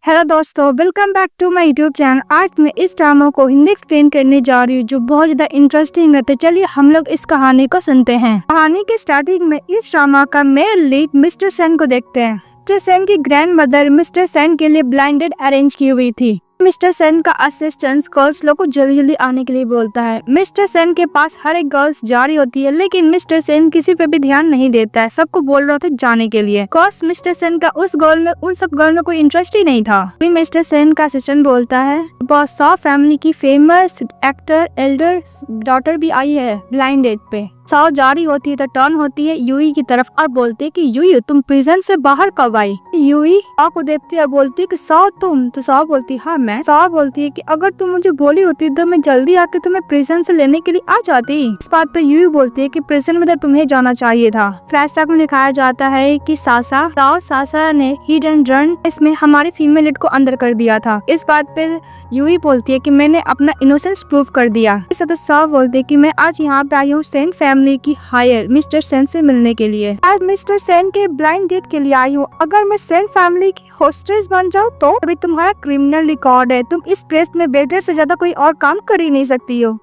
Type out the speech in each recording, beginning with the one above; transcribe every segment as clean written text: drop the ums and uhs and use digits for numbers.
Hello दोस्तों, welcome back to my YouTube channel. आज मैं इस ड्रामा को हिंदी एक्सप्लेन करने जा रही हूँ जो बहुत ज्यादा इंटरेस्टिंग है। तो चलिए हम लोग इस कहानी को सुनते हैं। कहानी के स्टार्टिंग में इस ड्रामा का मेन लीड मिस्टर सेन को देखते हैं। मिस्टर सेन की ग्रैंड मदर मिस्टर सेन के लिए ब्लाइंडेड अरेंज की हुई थी। मिस्टर सेन का असिस्टेंट गर्ल्स लोग को जल्दी जल्दी आने के लिए बोलता है। मिस्टर सेन के पास हर एक गर्ल्स जा रही होती है, लेकिन मिस्टर सेन किसी पे भी ध्यान नहीं देता है। सबको बोल रहा था जाने के लिए। कॉस मिस्टर सेन का उस गर्ल में उन सब गर्ल में कोई इंटरेस्ट ही नहीं था। फिर मिस्टर सेन का असिस्टेंट बोलता है बॉस सॉ फैमिली की फेमस एक्टर एल्डर डॉटर भी आई है ब्लाइंड डेट पे। सॉ जारी होती है तो टर्न होती है यूई की तरफ और बोलती है कि यूई तुम प्रिजन से बाहर कब आई। यूई सॉ को देखती है और बोलती है कि सॉ तुम। तो सॉ बोलती है हाँ मैं। सॉ बोलती है कि अगर तुम मुझे बोली होती तो मैं जल्दी आके तुम्हें प्रिजन से लेने के लिए आ जाती। इस बात पे यूई बोलती है कि प्रिजन में तो तुम्हें जाना चाहिए था। फ्लैशबैक में दिखाया जाता है कि सासा ने हिट एंड रन इसमें हमारी फीमेल लीड को अंदर कर दिया था। इस बात पे यूई बोलती है कि मैंने अपना इनोसेंस प्रूव कर दिया। इस तो सॉ बोलती है कि मैं आज यहाँ पे आई हूँ सेन फैमिली की हायर मिस्टर सेन से मिलने के लिए। आज मिस्टर सेन के ब्लाइंड डेट के लिए आई हूँ। अगर मैं सेन फैमिली की होस्टेस बन जाऊँ तो अभी तुम्हारा क्रिमिनल रिकॉर्ड है। तुम इस प्लेस में बेटर से ज्यादा कोई और काम कर ही नहीं सकती हो।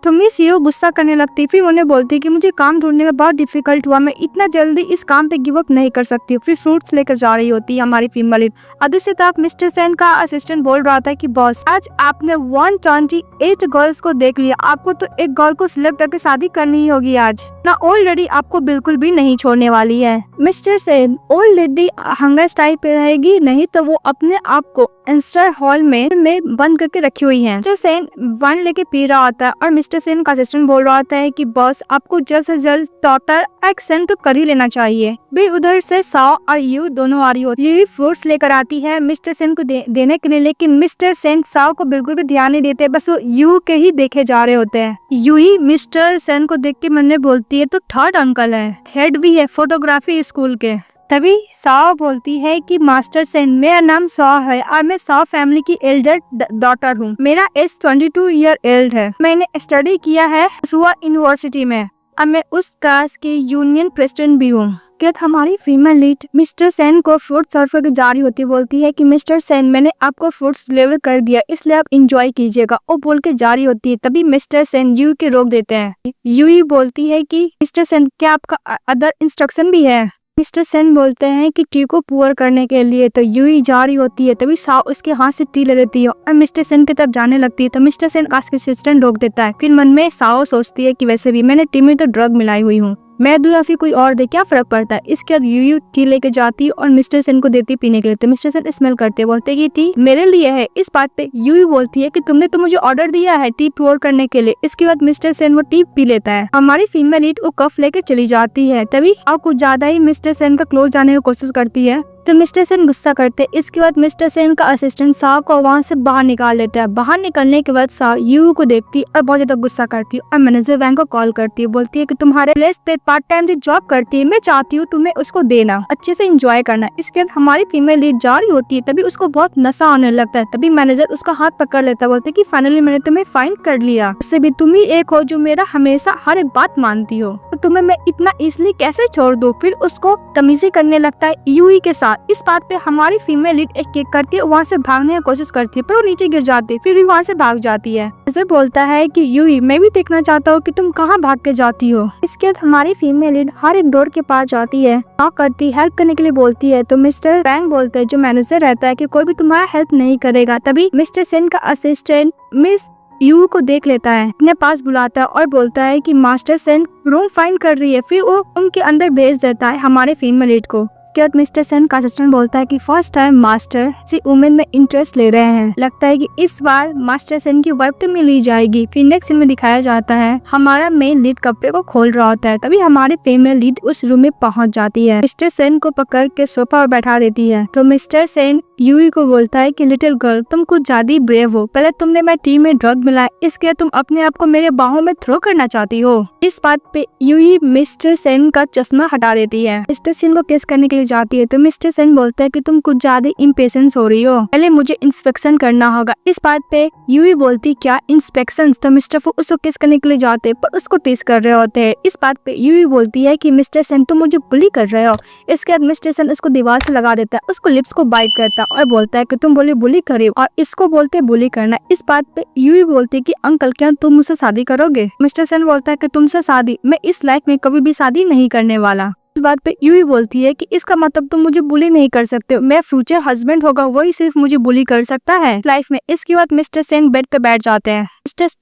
तो मिस यू गुस्सा करने लगती। फिर उन्हें बोलती कि मुझे काम ढूंढने में बहुत डिफिकल्ट हुआ, मैं इतना जल्दी इस काम पे गिव अप नहीं कर सकती हूँ। फिर फ्रूट्स लेकर जा रही होती है हमारी फीमेल लीड। दूसरी तरफ मिस्टर सेन का असिस्टेंट बोल रहा था कि बॉस आज आपने 128 गर्ल्स को देख लिया, आपको तो एक गर्ल को सिलेक्ट करके शादी करनी ही होगी आज ना। ओल्ड लेडी आपको बिल्कुल भी नहीं छोड़ने वाली है। Mister Sen old lady hunger style पे रहेगी नहीं तो वो अपने आप को इंस्टर हॉल में बंद करके रखी हुई है। मिस्टर सेन वन लेके पी रहा होता है और मिस्टर सेन का असिस्टेंट बोल रहा होता है कि बॉस आपको जल्द से जल्द डॉटर एक्शन तो कर ही लेना चाहिए। भी उधर से सॉ और यू दोनों आ रही होती है। फ्रूट्स लेकर आती है मिस्टर सेन को देने के लिए, लेकिन मिस्टर सेन सॉ को बिल्कुल भी ध्यान नहीं देते, बस वो यू के ही देखे जा रहे होते हैं। यू ही मिस्टर सेन को देख के मन में बोलती है तो थर्ड अंकल है, हेड भी है फोटोग्राफी स्कूल के। तभी सॉ बोलती है कि मास्टर सेन मेरा नाम सॉ है और मैं सॉ फैमिली की एल्डर डॉटर हूँ। मेरा एज 22 ईयर ओल्ड है। मैंने स्टडी किया है सुआ यूनिवर्सिटी में और मैं उस क्लास की यूनियन प्रेसिडेंट भी हूँ। क्या हमारी फीमेल लीड मिस्टर सेन को फ्रूट सर्व करके जारी होती बोलती है कि मिस्टर सेन मैंने आपको फ्रूट्स डिलीवर कर दिया, इसलिए आप इंजॉय कीजिएगा। वो बोल के जारी होती है। तभी मिस्टर सेन यू के रोक देते हैं। यू बोलती है कि मिस्टर सेन क्या आपका अदर इंस्ट्रक्शन भी है। मिस्टर सेन बोलते हैं कि टी को पुअर करने के लिए। तो यूई जा रही होती है। तभी सॉ उसके हाथ से टी ले लेती है और मिस्टर सेन की तरफ जाने लगती है। तो मिस्टर सेन का असिस्टेंट रोक देता है। फिर मन में सॉ सोचती है कि वैसे भी मैंने टी में तो ड्रग मिलाई हुई हूँ, मैं दूं या फिर कोई और दे, क्या फर्क पड़ता है। इसके बाद यू टी लेके जाती और मिस्टर सेन को देती पीने के लिए। तो मिस्टर सेन स्मेल करते बोलते कि टी मेरे लिए है। इस बात पे यू बोलती है कि तुमने तो मुझे ऑर्डर दिया है टी पोर करने के लिए। इसके बाद मिस्टर सेन वो टी पी लेता है। हमारी फीमेल लीड वो कफ लेकर चली जाती है। तभी और कुछ ज्यादा ही मिस्टर सेन का क्लोज जाने की कोशिश करती है तो मिस्टर सेन गुस्सा करते। इसके बाद मिस्टर सेन का असिस्टेंट सॉ को वहाँ से बाहर निकाल देता है। बाहर निकलने के बाद सॉ यू को देखती और बहुत ज्यादा गुस्सा करती है और मैनेजर वैंग को कॉल करती है। बोलती है कि तुम्हारे प्लेस पे पार्ट टाइम जो जॉब करती है, मैं चाहती हूँ तुम्हें उसको देना, अच्छे से एंजॉय करना। इसके बाद हमारी फीमेल लीड जा रही होती है। तभी उसको बहुत नशा आने लगता है। तभी मैनेजर उसका हाथ पकड़ लेता है। बोलते कि फाइनली मैंने तुम्हें फाइंड कर लिया, उससे भी तुम ही एक हो जो मेरा हमेशा हर एक बात मानती हो, तो तुम्हें मैं इतना इजिली कैसे छोड़ दूं। फिर उसको तमीजी करने लगता है यूई के साथ। इस बात पे हमारी फीमेल लीड एक केक करती है, वहाँ से भागने की कोशिश करती है पर वो नीचे गिर जाती है। फिर भी वहाँ से भाग जाती है। मैनेजर बोलता है कि यूई मैं भी देखना चाहता हूँ कि तुम कहाँ भाग के जाती हो। इसके बाद हमारी फीमेल लीड हर एक डोर के पास जाती है, नॉक करती, हेल्प करने के लिए बोलती है। तो मिस्टर बैंग बोलते है जो मैनेजर रहता है कि कोई भी तुम्हारा हेल्प नहीं करेगा। तभी मिस्टर सेन का असिस्टेंट मिस यू को देख लेता है, अपने पास बुलाता है और बोलता है कि मास्टर सेन रूम फाइंड कर रही है। फिर वो उनके अंदर भेज देता है हमारे फीमेल लीड को। उसके बाद मिस्टर सेन का असिस्टेंट बोलता है कि फर्स्ट टाइम मास्टर किसी वुमेन में इंटरेस्ट ले रहे हैं, लगता है कि इस बार मास्टर सेन की वाइफ तो मिल ही जाएगी। फिर नेक्स्ट सीन में दिखाया जाता है हमारा मेन लीड कपड़े को खोल रहा होता है। तभी हमारी फीमेल लीड उस रूम में पहुंच जाती है। मिस्टर सेन को पकड़ के सोफा पर बैठा देती है। तो मिस्टर सेन यूई को बोलता है कि लिटिल गर्ल तुम कुछ ज्यादा ही ब्रेव हो, पहले तुमने मैं टी में ड्रग मिलाया, इसके तुम अपने आप को मेरे बाहों में थ्रो करना चाहती हो। इस बात पे यूई मिस्टर सेन का चश्मा हटा देती है। मिस्टर सेन को किस करने के लिए जाती है तो मिस्टर सेन बोलता है कि तुम कुछ ज्यादा इम्पेशेंस हो रही हो, पहले मुझे इंस्पेक्शन करना होगा। इस बात पे यूई बोलती क्या इंस्पेक्शन। तो मिस्टर फू उसको किस करने के लिए जाते पर उसको टेस्ट कर रहे होते हैं। इस बात पे यूई बोलती है कि मिस्टर सेन तुम मुझे बुली कर रहे हो। इसके बाद मिस्टर सेन उसको दीवार से लगा देता है, उसको लिप्स को बाइट करता और बोलता है कि तुम बोले बुली करे और इसको बोलते बुली करना। इस बात पे यूई बोलती है कि अंकल क्या तुम मुझसे शादी करोगे? मिस्टर सेन बोलता है कि तुमसे शादी? मैं इस लाइफ में कभी भी शादी नहीं करने वाला। इस बात पे यूई बोलती है कि इसका मतलब तुम मुझे बुली नहीं कर सकते हो, मैं फ्यूचर हस्बैंड होगा वही सिर्फ मुझे बुली कर सकता है लाइफ में। इसके बाद मिस्टर सेन बेड पे बैठ जाते हैं।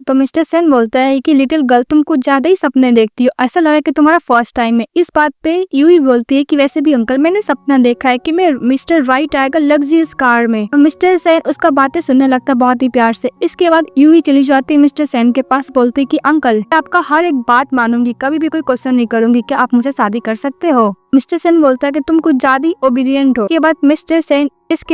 मिस्टर सेन बोलता है कि लिटिल गर्ल तुम कुछ ज्यादा ही सपने देखती हो, ऐसा लगा कि तुम्हारा फर्स्ट टाइम है। इस बात पे यूई बोलती है कि वैसे भी अंकल मैंने सपना देखा है कि मैं मिस्टर राइट आएगा लग्जरियस कार में। और मिस्टर सेन उसका बातें सुनने लगता है बहुत ही प्यार से। इसके बाद यूई चली जाती है मिस्टर सेन के पास, बोलती है कि अंकल मैं आपका हर एक बात मानूंगी, कभी भी कोई क्वेश्चन नहीं करूंगी, क्या आप मुझसे शादी कर सकते हो? मिस्टर सेन बोलता है कि तुम कुछ ज्यादा ओबीडियंट हो। इसके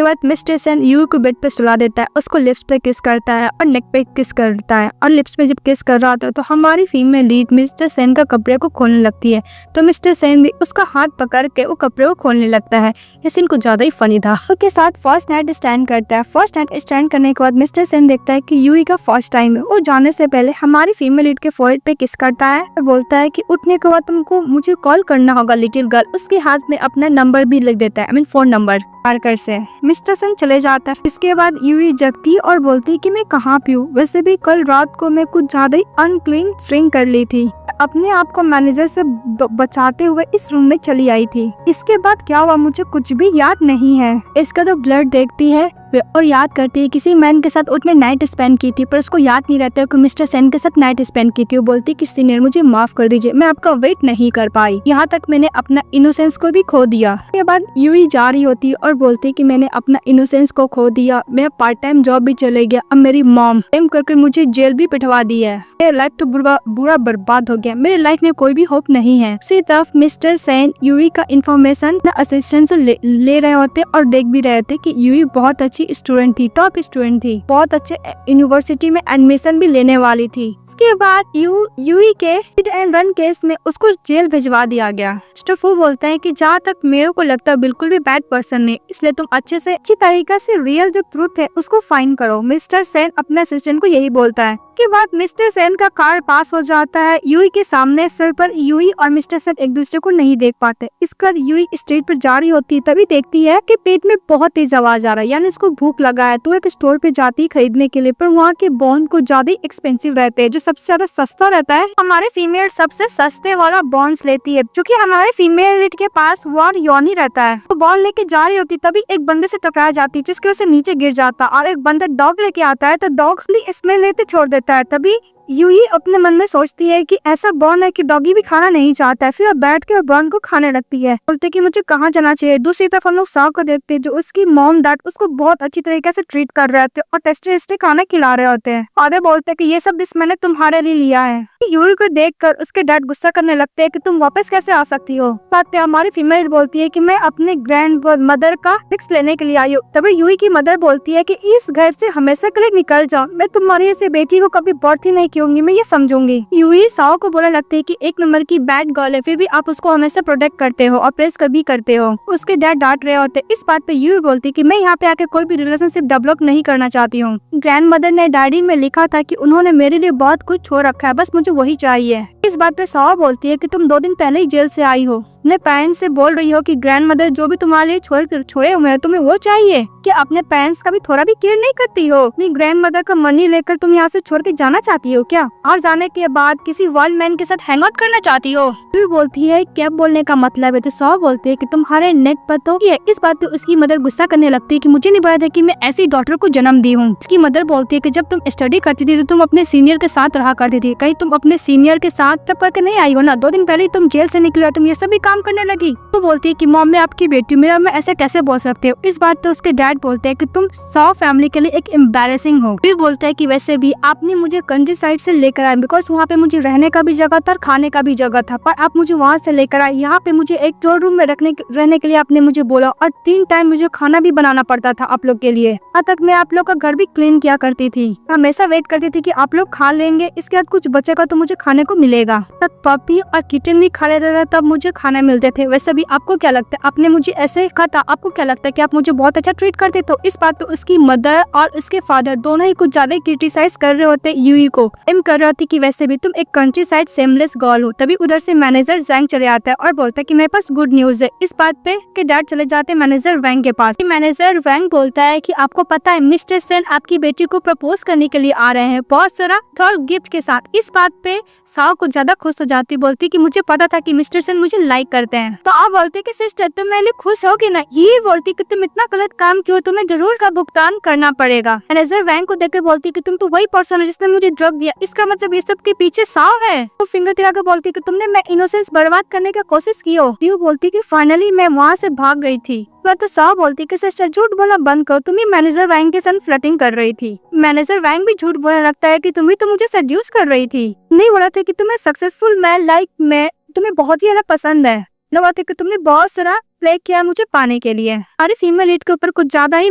बाद मिस्टर सेन यूई को बेड पे सुला देता है, उसको लिप्स पे किस करता है और नेक पे किस करता है। और लिप्स पे जब किस कर रहा होता है तो हमारी फीमेल लीड मिस्टर सेन का कपड़े को खोलने लगती है, तो मिस्टर सेन भी उसका हाथ पकड़ के वो कपड़े को खोलने लगता है। ये सीन कुछ ज्यादा ही फनी था। उसके साथ फर्स्ट नाइट स्टैंड करता है। फर्स्ट नाइट स्टैंड करने के बाद मिस्टर सेन देखता है कि यूई का फर्स्ट टाइम है। वो जाने से पहले हमारी फीमेल लीड के फोrehead पे किस करता है और बोलता है कि उठने के बाद तुमको मुझे कॉल करना होगा लिटिल गर्ल। उसके हाथ में अपना नंबर भी लिख देता है, I mean phone number marker से। मिस्टर सेन चले जाता है। इसके बाद यूई जगती और बोलती कि मैं कहाँ पे हूँ? वैसे भी कल रात को मैं कुछ ज्यादा ही अनक्लीन ड्रिंक कर ली थी, अपने आप को मैनेजर से बचाते हुए इस रूम में चली आई थी। इसके बाद क्या हुआ मुझे कुछ भी याद नहीं है। इसका तो ब्लड देखती है और याद करती है किसी मैन के साथ उसने नाइट स्पेंड की थी, पर उसको याद नहीं रहता कि मिस्टर सेन के साथ नाइट स्पेंड की थी। वो बोलती कि सीनियर मुझे माफ कर दीजिए, मैं आपका वेट नहीं कर पाई, यहाँ तक मैंने अपना इनोसेंस को भी खो दिया। इसके बाद यूई जा रही होती और बोलती कि मैंने अपना इनोसेंस को खो दिया, मैं पार्ट टाइम जॉब भी चले गया, अब मेरी मॉम प्रेम करके मुझे जेल भी पिटवा दी है, मेरा लाइफ तो बुरा बर्बाद हो गया, मेरे लाइफ में कोई भी होप नहीं है। उसी तरफ मिस्टर सेन यूई का इन्फॉर्मेशन असिस्टेंट से ले रहे होते और देख भी रहे थे कि यूई बहुत अच्छी स्टूडेंट थी, टॉप स्टूडेंट थी, बहुत अच्छे यूनिवर्सिटी में एडमिशन भी लेने वाली थी। इसके बाद यूई के हिट एंड रन केस में उसको जेल भिजवा दिया गया। मिस्टर फू बोलता है कि जहाँ तक मेरे को लगता है बिल्कुल भी बैड पर्सन नहीं, इसलिए तुम अच्छी तरीके से रियल जो ट्रूथ है उसको फाइंड करो। मिस्टर सेन अपने असिस्टेंट को यही बोलता है। के बाद मिस्टर सेन का कार पास हो जाता है यूई के सामने। सर पर यूई और मिस्टर सेन एक दूसरे को नहीं देख पाते। इसके बाद यूई स्ट्रीट पर जा रही होती है, तभी देखती है कि पेट में बहुत तेज आवाज आ रहा है, यानी इसको भूख लगा है। तो एक स्टोर पे जाती है खरीदने के लिए, पर वहाँ के बॉन्ड को ज्यादा एक्सपेंसिव रहते हैं। जो सबसे ज्यादा सस्ता रहता है हमारे फीमेल सबसे सस्ते वाला बॉन्ड्स लेती है, क्योंकि हमारे फीमेल के पास वार योनी रहता है। तो बॉन्ड लेके जा रही होती तभी एक बंदे से टकरा जाती है, जिसकी वजह से नीचे गिर जाता और एक बंदा डॉग लेके आता है, तो डॉग स्मेल लेते छोड़ देता है। तभी यूई अपने मन में सोचती है कि ऐसा बॉर्न है कि डॉगी भी खाना नहीं चाहता है। फिर वो बैठ के बॉर्न को खाने लगती है, बोलते कि मुझे कहाँ जाना चाहिए। दूसरी तरफ हम लोग साव को देखते हैं, जो उसकी मॉम डैड उसको बहुत अच्छी तरीके से ट्रीट कर रहे होते और टेस्टी खाना खिला रहे होते हैं। और बोलते हैं कि ये सब डिश मैंने तुम्हारे लिए लिया है। यूई को देखकर उसके डैड गुस्सा करने लगते हैं कि तुम वापस कैसे आ सकती हो। बात पे हमारी फीमेल बोलती है कि मैं अपने ग्रैंड मदर का फिक्स लेने के लिए आई हूँ। तभी यूई की मदर बोलती है कि इस घर से हमेशा के लिए निकल जाओ, मैं तुम्हारी ऐसे बेटी को कभी बर्थ ही नहीं कहूंगी, मैं ये समझूंगी। यूई साओ को बोलने लगती है कि एक नंबर की बैड गर्ल है, फिर भी आप उसको हमेशा प्रोटेक्ट करते हो और प्रेस कर भी करते हो। उसके डैड डांट रहे होते। इस बात पे यूई बोलती है कि मैं यहाँ पे आके कोई भी रिलेशनशिप डेवलप नहीं करना चाहती हूँ। ग्रैंड मदर ने डायरी में लिखा था कि उन्होंने मेरे लिए बहुत कुछ छोड़ रखा है, बस मुझे वही चाहिए। इस बात पे साओ बोलती है कि तुम 2 दिन पहले ही जेल से आई हो, अपने पेरेंट्स से बोल रही हो कि ग्रैंड मदर जो भी तुम्हारे लिए छोड़े हुए हैं तुम्हें वो चाहिए, क्या अपने पेरेंट्स का भी थोड़ा भी केयर नहीं करती हो? अपनी ग्रैंड मदर का मनी लेकर तुम यहाँ से छोड़ के जाना चाहती हो क्या? और जाने के बाद किसी वर्ल्ड मैन के साथ हैंग आउट करना चाहती हो? फिर बोलती है क्या बोलने का मतलब है? तो साओ बोलती है कि तुम्हारे नेट पर तो ये। इस बात पे उसकी मदर गुस्सा करने लगती है कि मुझे नहीं पता था कि मैं ऐसी डॉटर को जन्म दी हूँ। इसकी मदर बोलती है कि जब तुम स्टडी करती थी तो तुम अपने सीनियर के साथ रहा करती थी, कहीं तुम अपने सीनियर के साथ तब करके नहीं आई हो ना? 2 दिन पहले तुम जेल से निकले, तुम ये सभी काम करने लगी। तो बोलती है कि मॉम मैं आपकी बेटी, मेरा मैं ऐसे कैसे बोल सकते हो? इस बात पे उसके डैड बोलते हैं कि तुम साओ फैमिली के लिए एक एम्बैरेसिंग हो। फिर बोलते हैं कि वैसे भी आपने मुझे कंट्री साइड से लेकर आए, बिकॉज वहाँ पे मुझे रहने का भी जगह था और खाने का भी जगह था, पर आप मुझे वहाँ से लेकर आए। यहाँ पे मुझे एक स्टोर रूम में रहने के लिए आपने मुझे बोला और 3 टाइम मुझे खाना भी बनाना पड़ता था आप लोग के लिए। अब तक मैं आप लोग का घर भी क्लीन किया करती थी, हमेशा वेट करती थी कि आप लोग खा लेंगे, इसके बाद कुछ बचेगा तो मुझे खाने को मिलेगा। मिलेगा। तब पपी और किटन भी खड़े रहे तब मुझे खाना मिलते थे। वैसे भी आपको क्या लगता है, आपने मुझे ऐसे कहा था, आपको क्या लगता है कि आप मुझे बहुत अच्छा ट्रीट करते? तो इस बात पे उसकी मदर और उसके फादर दोनों ही कुछ ज्यादा क्रिटिसाइज कर रहे होते यूई को। एम कर रहे होती कि वैसे भी तुम एक कंट्री साइड सेमलेस गर्ल हो। तभी उधर से मैनेजर जैंग चले आता है और बोलता है कि मेरे पास गुड न्यूज है। इस बात पे के डैड चले जाते हैं मैनेजर वैंग के पास। मैनेजर वैंग बोलता है कि आपको पता है मिस्टर सेन आपकी बेटी को प्रपोज करने के लिए आ रहे हैं, बहुत सारा थॉल गिफ्ट के साथ। इस बात पे साओ को ज्यादा खुश हो जाती, बोलती कि मुझे पता था कि मिस्टर सेन मुझे लाइक करते हैं। तो आप बोलते कि सिस्टर तुम मेरे लिए खुश हो कि ना? ये बोलती कि तुम इतना गलत काम क्यों, तुम्हें जरूर का भुगतान करना पड़ेगा। मैनेजर वैंग को देख के बोलती कि तुम तो वही पर्सन हो जिसने मुझे ड्रग दिया, इसका मतलब ये सब के पीछे साओ है। तो फिंगर तिरा के बोलती कि तुमने मैं इनोसेंस बर्बाद करने की कोशिश की हो। यू बोलती कि फाइनली मैं वहाँ से भाग गई थी। तो साओ बोलती कि सिस्टर झूठ बोलना बंद करो, तुम ही मैनेजर वैंग के साथ फ्लर्टिंग कर रही थी। मैनेजर वैंग भी झूठ बोलने लगता है कि तुम ही तो मुझे सेड्यूस कर रही थी, नहीं बोला था कि तुम्हें सक्सेसफुल मैन लाइक मैं तुम्हें बहुत ही ज्यादा पसंद है, न बात है कि तुमने बहुत सारा प्ले किया मुझे पाने के लिए। अरे फीमेल लीड के ऊपर कुछ ज्यादा ही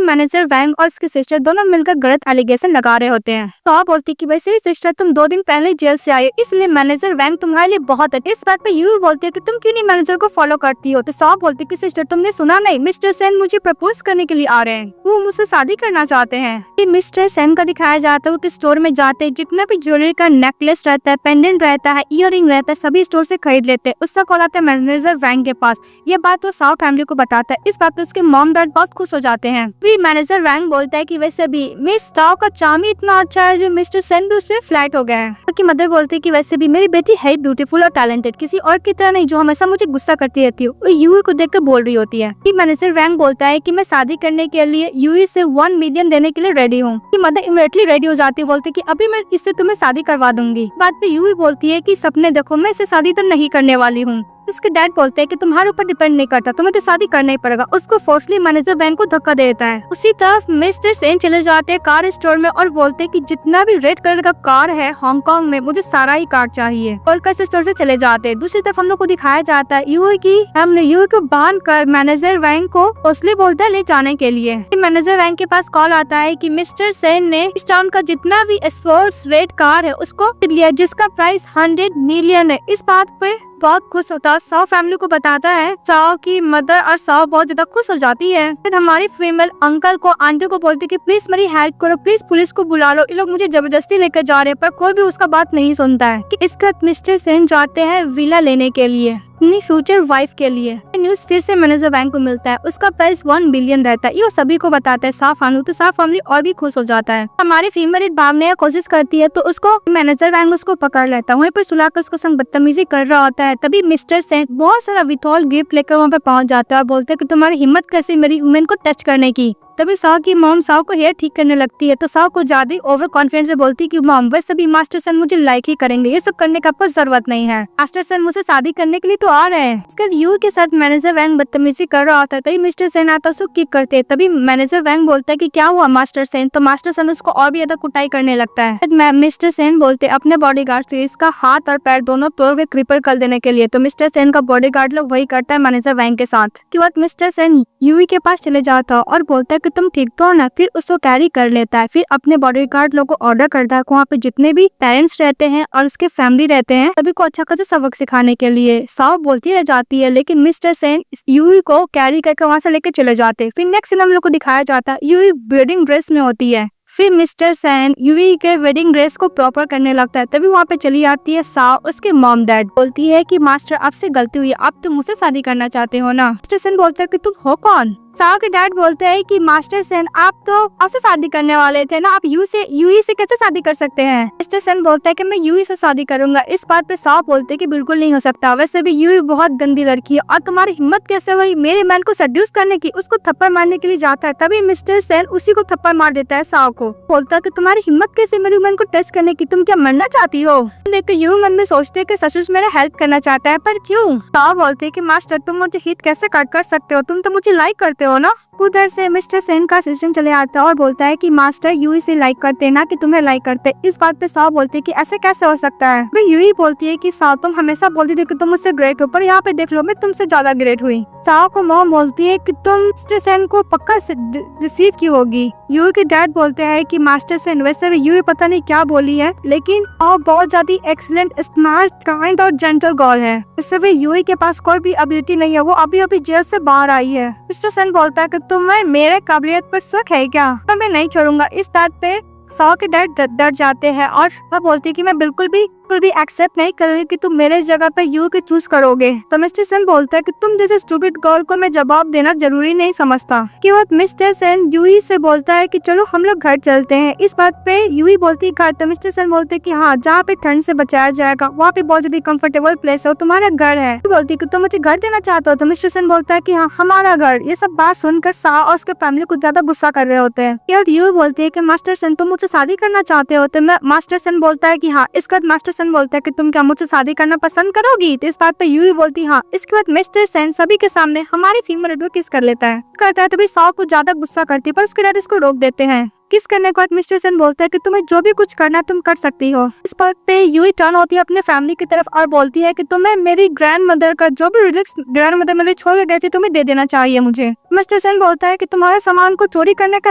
मैनेजर वैंग और उसकी सिस्टर दोनों मिलकर गलत एलिगेशन लगा रहे होते हैं। तो आप बोलती कि वैसे ही सिस्टर तुम 2 दिन पहले जेल से आए, इसलिए मैनेजर वैंग तुम्हारे लिए बहुत है। इस बात पे यू बोलती है कि तुम क्यों नहीं मैनेजर को फॉलो करती हो? तो सॉ बोलती कि सिस्टर तुमने सुना नहीं, मिस्टर सेन मुझे प्रपोज करने के लिए आ रहे हैं, वो मुझसे शादी करना चाहते हैं। मिस्टर सेन का दिखाया जाता है वो किस स्टोर में जाते हैं, जितना भी ज्वेलरी का नेकलेस रहता है, पेंडेंट रहता है, ईयररिंग रहता है, सभी स्टोर से खरीद लेते हैं। उसका कॉल आता है मैनेजर वैंग के पास। ये बात वो साओ फैमिली को बताता है। इस बात पे उसके मॉम डैड बहुत खुश हो जाते हैं। फिर मैनेजर वैंग बोलता है कि वैसे भी मिस साओ का चार्म ही इतना अच्छा है जो मिस्टर सेन भी उसपे फ्लैट हो गए हैं। उसकी मदर बोलती है कि वैसे भी मेरी बेटी है ब्यूटीफुल और टैलेंटेड, किसी और की तरह नहीं जो हमेशा मुझे गुस्सा करती रहती है। वो यूई को देख कर बोल रही होती है। कि मैनेजर वैंग बोलता है कि मैं शादी करने के लिए यूई से 1 मिलियन देने के लिए रेडी हूँ। मदर इमीडिएटली रेडी हो जाती है, बोलती है कि अभी मैं इससे तुम्हें शादी करवा दूंगी। बात पे यूई बोलती है कि सपने देखो, मैं इससे शादी तो नहीं करने वाली हूँ। उसके डैड बोलते हैं कि तुम्हारे ऊपर डिपेंड नहीं करता, तुम्हें तो शादी करना ही पड़ेगा। उसको फोर्सली मैनेजर वैंग को धक्का दे देता है। उसी तरफ मिस्टर सेन चले जाते हैं कार स्टोर में और बोलते हैं कि जितना भी रेड कलर का कार है हांगकांग में, मुझे सारा ही कार चाहिए। और कार स्टोर से चले जाते हैं। दूसरी तरफ हम लोग को दिखाया जाता है यूई की हमने यूई को बांध कर मैनेजर वैंग को फोर्सली बोलता है ले जाने के लिए। मैनेजर वैंग के पास कॉल आता है कि मिस्टर सेन ने इस टाउन का जितना भी स्पोर्ट्स रेड कार है उसको लिया, जिसका प्राइस 100 मिलियन है। इस बात पे बहुत खुश होता, साओ फैमिली को बताता है। साओ की मदर और साओ बहुत ज्यादा खुश हो जाती है। फिर हमारी फीमेल अंकल को आंटी को बोलती कि प्लीज मेरी हेल्प करो, प्लीज पुलिस को बुला लो, ये लोग मुझे जबरदस्ती लेकर जा रहे हैं। पर कोई भी उसका बात नहीं सुनता है। कि इसके बाद मिस्टर सेन जाते हैं विला लेने के लिए अपनी फ्यूचर वाइफ के लिए। न्यूज फिर से मैनेजर वैंग को मिलता है, उसका प्राइस 1 बिलियन रहता है। ये सभी को बताता है साफ फैमिली, तो साफ फैमिली और भी खुश हो जाता है। हमारी फीमेल भागने की कोशिश करती है तो उसको मैनेजर वैंग उसको पकड़ लेता है। वहीं पर सुलाकर उसको संग बदतमीजी कर रहा होता है। तभी मिस्टर सेन बहुत सारा विथॉल गिफ्ट लेकर वहाँ पे पहुंच जाता है और बोलते हैं कि तुम्हारी हिम्मत कैसी मेरी वुमेन को टच करने की। तभी साओ की मॉम साओ को हेयर ठीक करने लगती है। तो साओ को ज्यादा ओवर कॉन्फिडेंस से बोलती है कि मॉम वैसे भी मास्टर सन मुझे लाइक ही करेंगे, ये सब करने का आपको जरूरत नहीं है, मास्टर सन मुझसे शादी करने के लिए तो आ रहे हैं। इसके बाद यू के साथ मैनेजर वैंग बदतमीजी कर रहा होता है। तभी मिस्टर सेन आता है, उसको किक करते हैं। तभी मैनेजर वैंग बोलता है कि क्या हुआ मास्टर सेन? तो मास्टर सन उसको और भी ज्यादा कुटाई करने लगता है। मिस्टर सेन बोलते अपने बॉडीगार्ड से इसका हाथ और पैर दोनों तोड़ के क्रिपर कर देने के लिए। तो मिस्टर सेन का बॉडीगार्ड लोग वही करता है मैनेजर वैंग के साथ। के बाद मिस्टर सेन यूई के पास चले जाता है और बोलता है कि तुम ठीक तो ना। फिर उसको कैरी कर लेता है। फिर अपने बॉडीगार्ड लोगों को ऑर्डर करता है वहाँ पे जितने भी पेरेंट्स रहते हैं और उसके फैमिली रहते हैं सभी को अच्छा खासा सबक सिखाने के लिए। साओ बोलती रह जाती है लेकिन मिस्टर सेन यूई को कैरी करके वहाँ से लेके चले जाते हैं। फिर नेक्स्ट सीन हम लोग को दिखाया जाता है यूई वेडिंग ड्रेस में होती है। फिर मिस्टर सेन यूई के वेडिंग ड्रेस को प्रॉपर करने लगता है। तभी वहाँ पे चली आती है साओ, उसके मॉम डैड बोलती है कि मास्टर आपसे गलती हुई, आप तो मुझसे शादी करना चाहते हो ना। मिस्टर सेन बोलता है कि तुम हो कौन? साओ के डैड बोलते हैं कि मास्टर सेन आप तो आपसे शादी करने वाले थे ना, आप यूई से कैसे शादी कर सकते हैं? मिस्टर सेन बोलता है कि मैं यूई से शादी करूंगा। इस बात पे साओ बोलते हैं कि बिल्कुल नहीं हो सकता, वैसे भी यूई बहुत गंदी लड़की है और तुम्हारी हिम्मत कैसे हुई मेरे मैन को सेड्यूस करने की? उसको थप्पड़ मारने के लिए जाता है। तभी मिस्टर सेन उसी को थप्पड़ मार देता है साओ को। बोलता है कि तुम्हारी हिम्मत कैसे मेरे मैन को टच करने की, तुम क्या मरना चाहती हो? देखो यूई मन में सोचते है कि ससुर मेरा हेल्प करना चाहता है, पर क्यों? साओ बोलते है कि मास्टर तुम मुझे हिट कैसे कर सकते हो, तुम तो मुझे लाइक करते हो ना। उधर से मिस्टर सेन का असिस्टेंट चले आता है और बोलता है कि मास्टर यूई से लाइक करते ना कि तुम्हें लाइक करते। इस बात पे साओ बोलती है कि ऐसे कैसे हो सकता है। फिर यूई बोलती है कि साओ तुम हमेशा बोलती थी कि तुम मुझसे ग्रेट हो, पर यहाँ पे देख लो मैं तुमसे ज्यादा ग्रेट हुई। साओ को मॉम बोलती है कि तुम मिस्टर सेन को पक्का रिसीव की होगी। यूई के डैड बोलते हैं कि मास्टर सेन वैसे भी यूई पता नहीं क्या बोली है, लेकिन वो बहुत ज्यादा एक्सीलेंट, स्मार्ट, काइंड और जेंटल गर्ल है। इससे भी यूई के पास कोई भी एबिलिटी नहीं है, वो अभी अभी जेल से बाहर आई है। मिस्टर सेन बोलता है कि तुम्हें मेरे काबिलियत पर शक है क्या, पर मैं नहीं छोड़ूंगा। इस बात पे साओ के डैड डर जाते हैं और वह बोलती है कि मैं बिल्कुल भी एक्सेप्ट नहीं करूंगी कि तुम मेरे जगह पे यूई को चूज करोगे। तो मिस्टर सेन बोलता है कि तुम जैसे स्टूपिड गर्ल को मैं जवाब देना जरूरी नहीं समझता। कि बाद मिस्टर सेन यूई से बोलता है कि चलो हम लोग घर चलते हैं। इस बात पे यूई बोलती है घर, तो मिस्टर सेन बोलते है कि हाँ, जहाँ पे ठंड से बचाया जाएगा वहाँ पे बहुत ज्यादा कंफर्टेबल प्लेस है, तुम्हारा घर है। बोलती है कि तुम मुझे घर देना चाहते हो, तो मिस्टर सेन बोलता है कि हाँ, हमारा घर। ये सब बात सुनकर साओ और उसके फैमिली को ज्यादा गुस्सा कर रहे होते हैं। यार यूई बोलती है कि मास्टर सेन तुम मुझसे शादी करना चाहते हो, तो मास्टर सेन बोलता है कि हाँ। इसके बाद मास्टर सेन बोलता है कि तुम क्या मुझसे शादी करना पसंद करोगी। तो इस बात पे यूई बोलती हाँ। इसके बाद मिस्टर सेन सभी के सामने हमारी फीमेल को किस कर लेता है। करता है तभी साओ को ज्यादा गुस्सा करती है, पर उसके डैड इसको रोक देते हैं। किस करने के बाद मिस्टर सेन बोलता है कि तुम्हें जो भी कुछ करना तुम कर सकती हो। इस बात पे यूई टर्न होती है अपने फैमिली की तरफ और बोलती है कि तुम्हें मेरी ग्रैंड मदर का जो भी रिलिक्स ग्रैंड मदर मेरे छोड़ के गई थी तुम्हें दे देना चाहिए मुझे। मिस्टर सेन बोलता है कि तुम्हारे सामान को चोरी करने का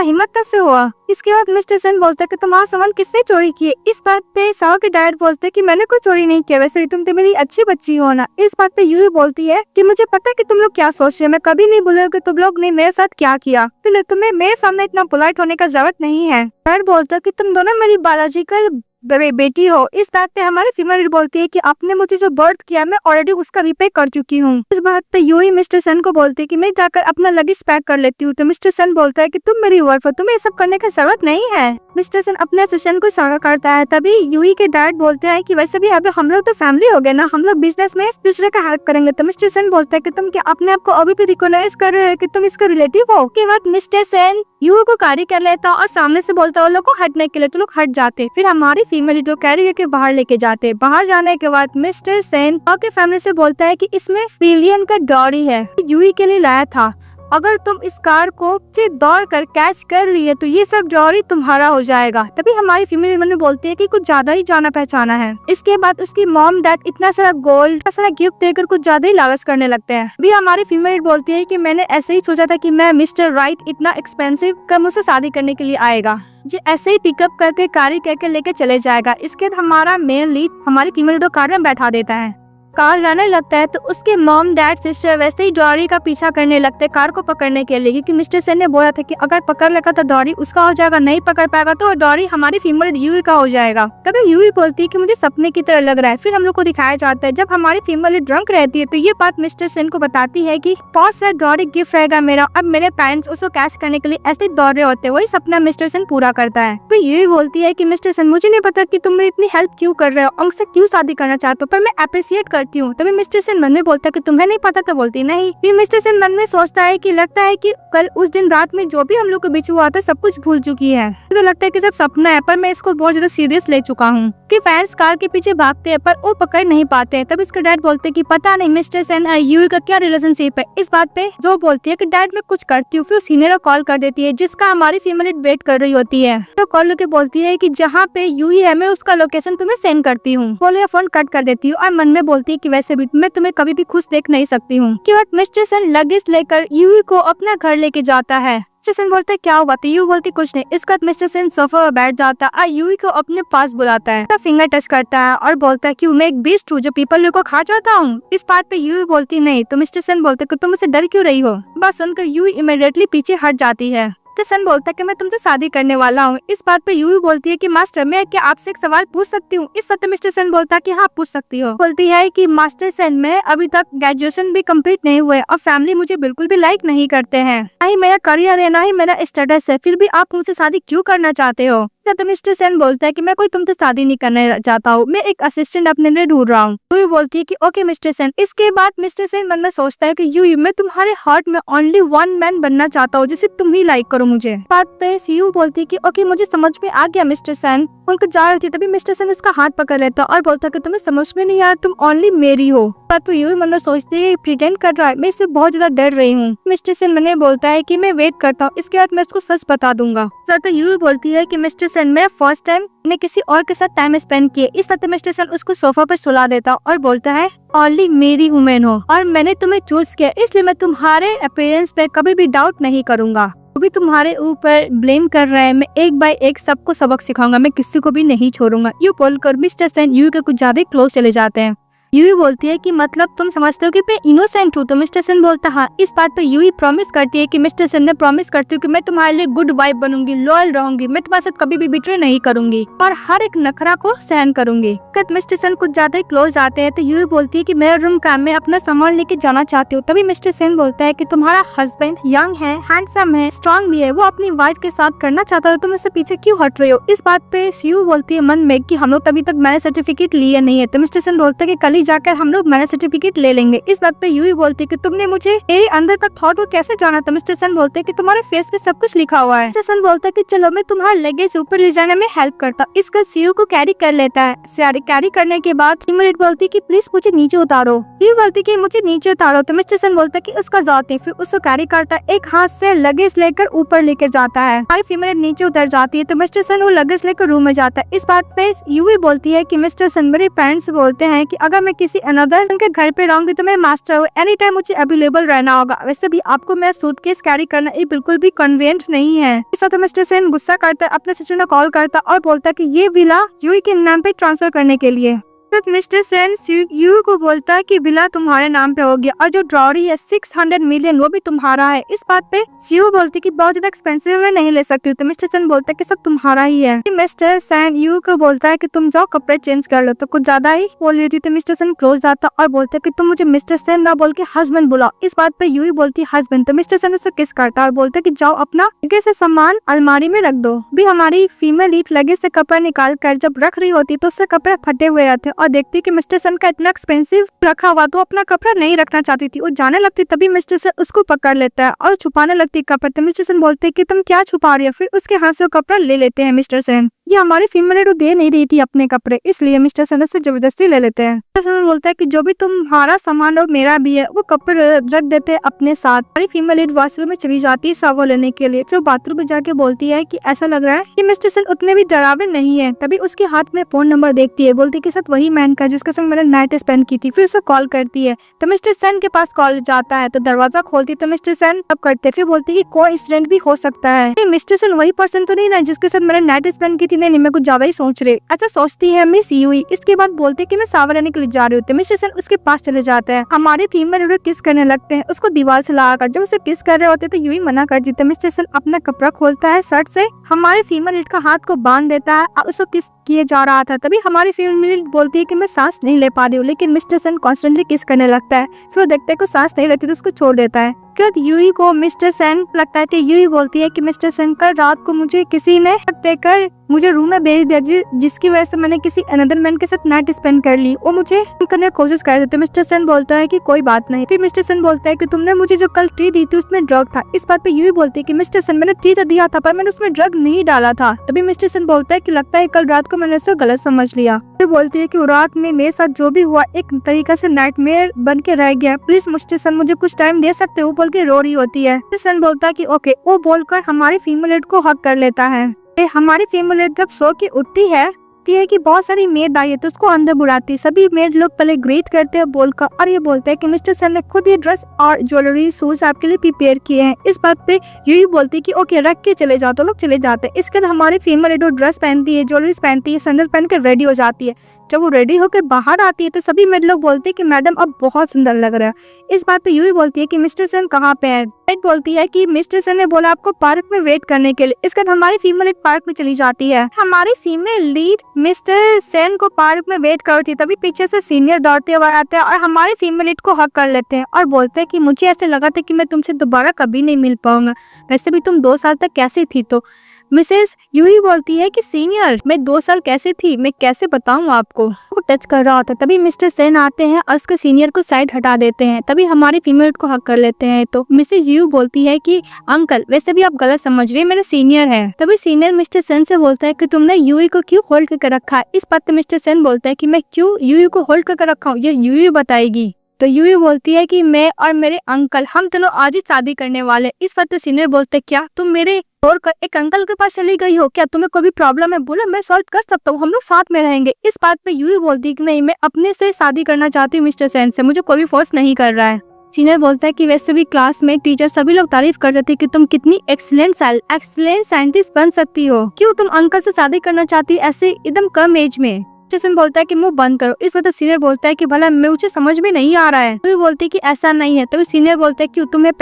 हिम्मत कैसे हुआ। इसके बाद मिस्टर सेन बोलता है कि तुम्हारा सामान किसने चोरी किए। इस बात पे साओ के डैड बोलते हैं कि मैंने कोई चोरी नहीं किया, वैसे तुम तो मेरी अच्छी बच्ची हो ना। इस बात पे यूई बोलती है कि मुझे पता है कि तुम लोग क्या सोच रहे हो, मैं कभी नहीं बोलूंगी कि तुम लोग ने मेरे साथ क्या किया, तो तुम्हें मेरे सामने इतना पोलाइट होने का जरूरत नहीं है। डैड बोलता है कि तुम दोनों मेरी बायोलॉजिकल बेटी हो। इस बात पे हमारी फीमेल बोलती है कि आपने मुझे जो बर्थ किया मैं ऑलरेडी उसका रिपे कर चुकी हूँ। इस बात पे यूई मिस्टर सन को बोलती है कि मैं जाकर अपना लगेज पैक कर लेती हूँ। तो मिस्टर सन बोलता है कि तुम मेरी वाइफ हो, तुम्हें ये सब करने की जरूरत नहीं है। मिस्टर सन अपने असिस्टेंट को इशारा करता है, तभी यूई के डैड बोलते हैं कि वैसे भी अब हम लोग तो फैमिली हो गए ना, हम लोग बिजनेस में दूसरे का हेल्प करेंगे। तो मिस्टर सन बोलता है कि तुम क्या अपने आप को अभी भी रिकॉग्नाइज कर रहे हो कि तुम इसका रिलेटिव हो। के बाद मिस्टर सन यूई को कैरी कर लेता और सामने से बोलता है लोग को हटने के लिए, तो लोग हट जाते। फिर हमारी फीमेल जो कैरी के बाहर लेके जाते। बाहर जाने के बाद मिस्टर सेन के फैमिली से बोलता है कि इसमें बिलियन का डॉरी है, यूई के लिए लाया था। अगर तुम इस कार को से दौड़ कर कैच कर लिए तो ये सब डॉरी तुम्हारा हो जाएगा। तभी हमारी फीमेल ने बोलती है कि कुछ ज्यादा ही जाना पहचाना है। इसके बाद उसकी मॉम डैड इतना सारा गोल्ड, इतना सारा गिफ्ट देकर कुछ ज्यादा ही लालच करने लगते हैं। अभी हमारी फीमेल बोलती है कि मैंने ऐसे ही सोचा था कि मैं मिस्टर राइट इतना एक्सपेंसिव का मुझसे शादी करने के लिए आएगा, जो ऐसे ही पिकअप करके कारी करके लेके चले जाएगा। इसके बाद हमारा मेन लीड हमारी फीमेल को कार में बैठा देता है। कार लाने लगता है तो उसके मॉम डैड सिस्टर वैसे ही डॉरी का पीछा करने लगते हैं कार को पकड़ने के लिए, क्योंकि मिस्टर सेन ने बोला था कि अगर पकड़ लेगा तो डॉरी उसका हो जाएगा, नहीं पकड़ पाएगा तो डॉरी हमारी फीमेल यूई का हो जाएगा। तभी यूई बोलती है कि मुझे सपने की तरह लग रहा है। फिर हम लोग को दिखाया जाता है जब हमारी फीमेल ड्रंक रहती है तो ये बात मिस्टर सेन को बताती है कि बहुत सारा डॉरी गिफ्ट रहेगा मेरा, अब मेरे पेरेंट्स उसको कैश करने के लिए ऐसे दौड़ रहे होते हैं। वही सपना मिस्टर सेन पूरा करता है। तो यूई बोलती है कि मिस्टर सेन मुझे नहीं पता कि तुम मेरी इतनी हेल्प क्यों कर रहे हो और मुझसे क्यों शादी करना चाहते हो, पर मैं अप्रिशिएट करती हूँ। तभी मिस्टर सेन मन में बोलता है कि तुम्हें नहीं पता, तो बोलती नहीं। फिर मिस्टर सेन मन में सोचता है कि लगता है कि कल उस दिन रात में जो भी हम लोग के बीच हुआ था सब कुछ भूल चुकी है। तो लगता है कि सब सपना है, पर मैं इसको बहुत ज्यादा सीरियस ले चुका हूँ। कि फैंस कार के पीछे भागते हैं पर वो पकड़ नहीं पाते हैं। तब इसका डैड बोलते हैं कि पता नहीं मिस्टर सेन और यूई का क्या रिलेशनशिप है। इस बात पे जो बोलती है कि डैड मैं कुछ करती हूँ। फिर सीनियर कॉल कर देती है जिसका हमारी फीमेल वेट कर रही होती है। तो कॉल करके बोलती है कि जहाँ पे यूई है मैं उसका लोकेशन तुम्हें सेंड करती हूँ। बोले फोन कट कर देती हूँ और मन में बोलती है कि वैसे भी मैं तुम्हें कभी भी खुश देख नहीं सकती हूँ। कि बाद मिस्टर सेन लगेज लेकर यूई को अपना घर लेके जाता है। मिस्टर सेन बोलता है क्या हुआ, तो यूई बोलती कुछ नहीं। इसके बाद मिस्टर सेन सोफा पर बैठ जाता है और यूई को अपने पास बुलाता है, फिंगर टच करता है और बोलता है कि मैं एक बीस्ट हूँ जो पीपल को खा जाता हूँ। इस बात पे यूई बोलती नहीं। तो मिस्टर सेन बोलते कि तुम मुझसे डर क्यों रही हो। बस सुनकर यूई इमीडिएटली पीछे हट जाती है। तो सन बोलता है कि मैं तुमसे शादी करने वाला हूँ। इस बात पे यूई बोलती है कि मास्टर मैं क्या आपसे एक सवाल पूछ सकती हूँ। इस बात पे मिस्टर सन बोलता है कि हाँ पूछ सकती हो। बोलती है कि मास्टर सन मैं अभी तक ग्रेजुएशन भी कंप्लीट नहीं हुए और फैमिली मुझे बिल्कुल भी लाइक नहीं करते हैं, ना ही मेरा करियर है ना ही मेरा स्टेटस है, फिर भी आप मुझसे शादी क्यों करना चाहते हो। तो मिस्टर सेन बोलता है कि मैं कोई तुमसे शादी नहीं करना चाहता हूँ, मैं एक असिस्टेंट अपने लिए ढूंढ रहा हूँ। यूई बोलती है कि ओके मिस्टर सेन। इसके बाद मिस्टर सेन मन में सोचता है कि यूई मैं तुम्हारे हार्ट में ओनली वन मैन बनना चाहता हूँ जिसे तुम ही लाइक करो मुझे। बात पे सीयू बोलती है कि ओके मुझे समझ में आ गया मिस्टर सेन। उनको जा रही थी तभी मिस्टर सेन उसका हाथ पकड़ लेता और बोलता कि तुम्हें समझ में नहीं आया, तुम ओनली मेरी हो। बात पे यूई मन में सोचती है प्रिटेंड कर रहा है, मैं इससे बहुत ज्यादा डर रही हूँ। मिस्टर सेन मैंने बोलता है कि मैं वेट करता हूँ, इसके बाद मैं उसको सच बता दूंगा। तो यूई बोलती है कि मिस्टर सेन मैं फर्स्ट टाइम ने किसी और के साथ टाइम स्पेंड किए। इस तरह मिस्टर सेन उसको सोफा पर सुला देता और बोलता है ओनली मेरी वुमेन हो और मैंने तुम्हें चूज किया, इसलिए मैं तुम्हारे अपीयरेंस पे कभी भी डाउट नहीं करूंगा। जो भी तुम्हारे ऊपर ब्लेम कर रहा है मैं एक बाय एक सबको सबक सिखाऊंगा, मैं किसी को भी नहीं छोड़ूंगा। यू बोलकर मिस्टर सेन यूई के कुछ ज्यादा क्लोज चले जाते हैं। यूई बोलती है कि मतलब तुम समझते हो कि मैं इनोसेंट हूँ? तो मिस्टर सेन बोलता हाँ। इस बात पे यूई प्रॉमिस करती है कि मिस्टर सेन ने प्रॉमिस करती हूँ कि मैं तुम्हारे लिए गुड वाइफ बनूंगी, लॉयल रहूंगी, मैं तुम्हारे साथ कभी भी बिट्रे नहीं करूंगी और हर एक नखरा को सहन करूंगी। मिस्टर सेन कुछ ज्यादा ही क्लोज आते हैं तो यूई बोलती है कि मेरा रूम काम में अपना सामान लेके जाना चाहती हूँ। तभी मिस्टर सेन बोलता है कि तुम्हारा हस्बैंड यंग है, हैंडसम है, स्ट्रॉन्ग भी है, वो अपनी वाइफ के साथ करना चाहता है, तुम इससे पीछे क्यों हट रहे हो? इस बात पे सीयू बोलती है मन में कि हम लोग तभी तक मैरिज सर्टिफिकेट लिए नहीं है। तो मिस्टर सेन बोलता है कि कल ही जाकर हम लोग मैरिज सर्टिफिकेट ले लेंगे। इस बात पे यूई बोलती है कि तुमने मुझे मेरे अंदर का थॉट को कैसे जाना? तो मिस्टर सेन बोलते हैं कि तुम्हारे फेस पे सब कुछ लिखा हुआ है। मिस्टर सेन बोलता है कि चलो मैं तुम्हारा लगेज ऊपर ले जाने में हेल्प करता। इसका सीयू को कैरी कर लेता है। कैरी करने के बाद इमरेट बोलती है कि प्लीज मुझे नीचे उतारो। यूई बोलती है कि मुझे नीचे उतारो। तो मिस्टर सेन बोलता है कि उसका जाते फिर उसको कैरी करता है, एक हाथ से लगेज लेकर ऊपर लेकर जाता है। हमारी फीमेल नीचे उतर जाती है तो मिस्टर सेन वो लगेज लेकर रूम में जाता है। इस बात पे यूई बोलती है कि मिस्टर सेन मेरे पेरेंट्स बोलते हैं कि अगर मैं किसी अनदर के घर पे रहूंगी तो मैं मास्टर हूँ, एनी टाइम मुझे अवेलेबल रहना होगा। वैसे भी आपको मेरा सूटकेस कैरी करना ये बिल्कुल भी कन्वीनियंट नहीं है। इस वक्त मिस्टर सेन गुस्सा करता है, अपने सिस्टर ने कॉल करता और बोलता है कि ये विला यूई के नाम पे ट्रांसफर करने के लिए। मिस्टर सेन यूई को बोलता है कि विला तुम्हारे नाम पे हो गया और जो ड्रॉरी है 600 मिलियन वो भी तुम्हारा है। इस बात पे यूई बोलती है कि बहुत ज्यादा एक्सपेंसिव मैं नहीं ले सकती। तो मिस्टर सेन बोलता है कि सब तुम्हारा ही है। मिस्टर सेन यूई को बोलता है कि तुम जाओ कपड़े चेंज कर लो। तो कुछ ज्यादा ही बोल रही थी तो मिस्टर सेन क्लोज जाता और बोलता है कि तुम मुझे मिस्टर सेन ना बोल के हस्बैंड बुलाओ। इस बात पे यूई बोलती है हस्बैंड। तो मिस्टर सेन उसे किस करता और बोलता है कि जाओ अपना लगेज से सामान अलमारी में रख दो। भी हमारी फीमेल लीड लगेज से कपड़ा निकाल कर जब रख रही होती तो उससे कपड़े फटे हुए रहते और देखती कि मिस्टर सेन का इतना एक्सपेंसिव रखा हुआ तो अपना कपड़ा नहीं रखना चाहती थी। वो जाने लगती तभी मिस्टर सेन उसको पकड़ लेता है और छुपाने लगती है कपड़ा। तो मिस्टर सेन बोलते हैं कि तुम क्या छुपा रही हो? फिर उसके हाथ से वो कपड़ा ले लेते हैं मिस्टर सेन। ये हमारी फीमेल को दे नहीं रही थी अपने कपड़े, इसलिए मिस्टर सेन उससे जबरदस्ती ले लेते हैं। मिस्टर सेन बोलता है कि जो भी तुम्हारा सामान और मेरा भी है वो कपड़े रख देते हैं अपने साथ। हमारी फीमेल लीड वॉशरूम में चली जाती है शावर लेने के लिए। फिर बाथरूम में जाके बोलती है कि ऐसा लग रहा है कि मिस्टर सेन उतने भी डरावे नहीं है। तभी उसके हाथ में फोन नंबर देखती है, बोलती है कि साथ वही मैन का जिसके संग मैंने नाइट स्पेंड की थी। फिर उसे कॉल करती है तो मिस्टर सेन के पास कॉल जाता है तो दरवाजा खोलती तो मिस्टर सेन तब करते फिर बोलती है कि कोई इंसिडेंट भी हो सकता है। मिस्टर सेन वही पर्सन तो नहीं ना जिसके साथ मैंने नाइट स्पेंड की थी? नहीं, मैं कुछ ज्यादा ही सोच रही। अच्छा सोचती है मिस यूई। इसके बाद बोलते कि मैं शावर लेने के लिए जा रही होती। मिस्टर सेन उसके पास चले जाते हैं। हमारे फीमेल किस करने लगते हैं उसको दीवार से लगाकर। जब उसे किस कर रहे होते तो यूई मना कर देते। मिस्टर सेन अपना कपड़ा खोलता है शर्ट से, हमारे फीमेल लीड का हाथ को बांध देता है और उसको किस किए जा रहा था। तभी हमारी फीमेल लीड बोलती है कि मैं सांस नहीं ले पा रही हूँ, लेकिन मिस्टर सेन कॉन्स्टेंटली किस करने लगता है। फिर वो देखते को सांस नहीं लेती तो उसको छोड़ देता है। यूई को मिस्टर सेन लगता है कि यूई बोलती है कि मिस्टर सेन कल रात को मुझे किसी ने देकर मुझे रूम में भेज दिया जिसकी वजह से मैंने किसी अनदर मैन के साथ नाइट स्पेंड कर ली। वो मुझे करने की कोशिश कर रहे थे। मिस्टर सेन बोलता है कि कोई बात नहीं। फिर मिस्टर सेन बोलता है कि तुमने मुझे जो कल टी दी थी उसमें ड्रग था। इस बात पे यूई बोलती है कि मिस्टर सेन मैंने टी तो दिया था पर मैंने उसमें ड्रग नहीं डाला था। तभी मिस्टर सेन बोलता है कि लगता है कल रात को मैंने उसको गलत समझ लिया। फिर बोलती है कि रात में मेरे साथ जो भी हुआ एक तरीका से नाइटमेयर बन के रह गया, प्लीज मिस्टर सेन मुझे कुछ टाइम दे सकते हो? बोल के रो रही होती है। मिस्टर सेन बोलता है कि ओके। वो बोलकर हमारी फीमेल लीड को हक कर लेता है। हमारी फीमेल लीड जब सो के उठती है कि बहुत सारी मेड आई है तो उसको अंदर बुलाती है। सभी मेड लोग पहले ग्रीट करते हैं बोलकर और ये बोलते हैं कि मिस्टर सेन ने खुद ये ड्रेस और ज्वेलरी शूज आपके लिए प्रिपेयर किए हैं। इस बात पे यही बोलती है कि ओके रख के चले जाओ। तो लोग चले जाते हैं। इसके बाद हमारी फीमेल लीड ड्रेस पहनती है, ज्वेलरी पहनती है, सैंडल पहन कर रेडी हो जाती है। जब वो रेडी होकर बाहर आती है तो सभी मेड लोग बोलते हैं कि मैडम अब बहुत सुंदर लग रहा है। इस बात पे यूई बोलती है कि मिस्टर सेन कहाँ पे है? बोलती है कि मिस्टर सेन ने बोला आपको पार्क में वेट करने के लिए। इसके बाद हमारी फीमेल लीड पार्क में चली जाती है। हमारी फीमेल लीड मिस्टर सेन को पार्क में वेट करती है तभी पीछे से सीनियर दौड़ते हुए आते हैं और हमारी फीमेल लीड को हक कर लेते हैं और बोलते हैं कि मुझे ऐसे लगा था कि मैं तुमसे दोबारा कभी नहीं मिल पाऊंगा, वैसे भी तुम 2 साल तक कैसी थी? तो मिसेस यूई बोलती है कि सीनियर मैं 2 साल कैसे थी, मैं कैसे बताऊं आपको। वो टच कर रहा होता, तभी मिस्टर सेन आते हैं और उसके सीनियर को साइड हटा देते हैं। तभी हमारी फीमेल को हक कर लेते हैं। तो मिसेस यू बोलती है कि अंकल वैसे भी आप गलत समझ रहे हैं, मेरे सीनियर है। तभी सीनियर मिस्टर सेन से बोलता है कि तुमने यूई को क्यों होल्ड करके रखा है। इस बात पे मिस्टर सेन बोलता है कि मैं क्यों यूई को होल्ड करके रखा हूँ, ये यूई बताएगी। तो यूई बोलती है कि मैं और मेरे अंकल हम दोनों आज ही शादी करने वाले। इस वक्त सीनियर बोलते हैं क्या तुम मेरे और एक अंकल के पास चली गई हो क्या, तुम्हें कोई भी प्रॉब्लम है? बोला मैं सॉल्व कर सकता हूँ, हम लोग साथ में रहेंगे। इस बात पे यूई बोलती है कि नहीं मैं अपने से शादी करना चाहती हूँ मिस्टर सेन से, मुझे कोई भी फोर्स नहीं कर रहा है। सीनियर बोलता है कि वैसे भी क्लास में टीचर सभी लोग तारीफ कर रहे थे कि तुम कितनी एक्सीलेंट साइंटिस्ट बन सकती हो, क्यों तुम अंकल से शादी करना चाहती ऐसे एकदम कम एज में। जैसन बोलता है कि मुंह बंद करो। इस वजह सीनियर बोलता है कि भला मुझे समझ में नहीं आ रहा है। तो बोलती है कि ऐसा नहीं है। तो सीनियर बोलता है कि तुम्हें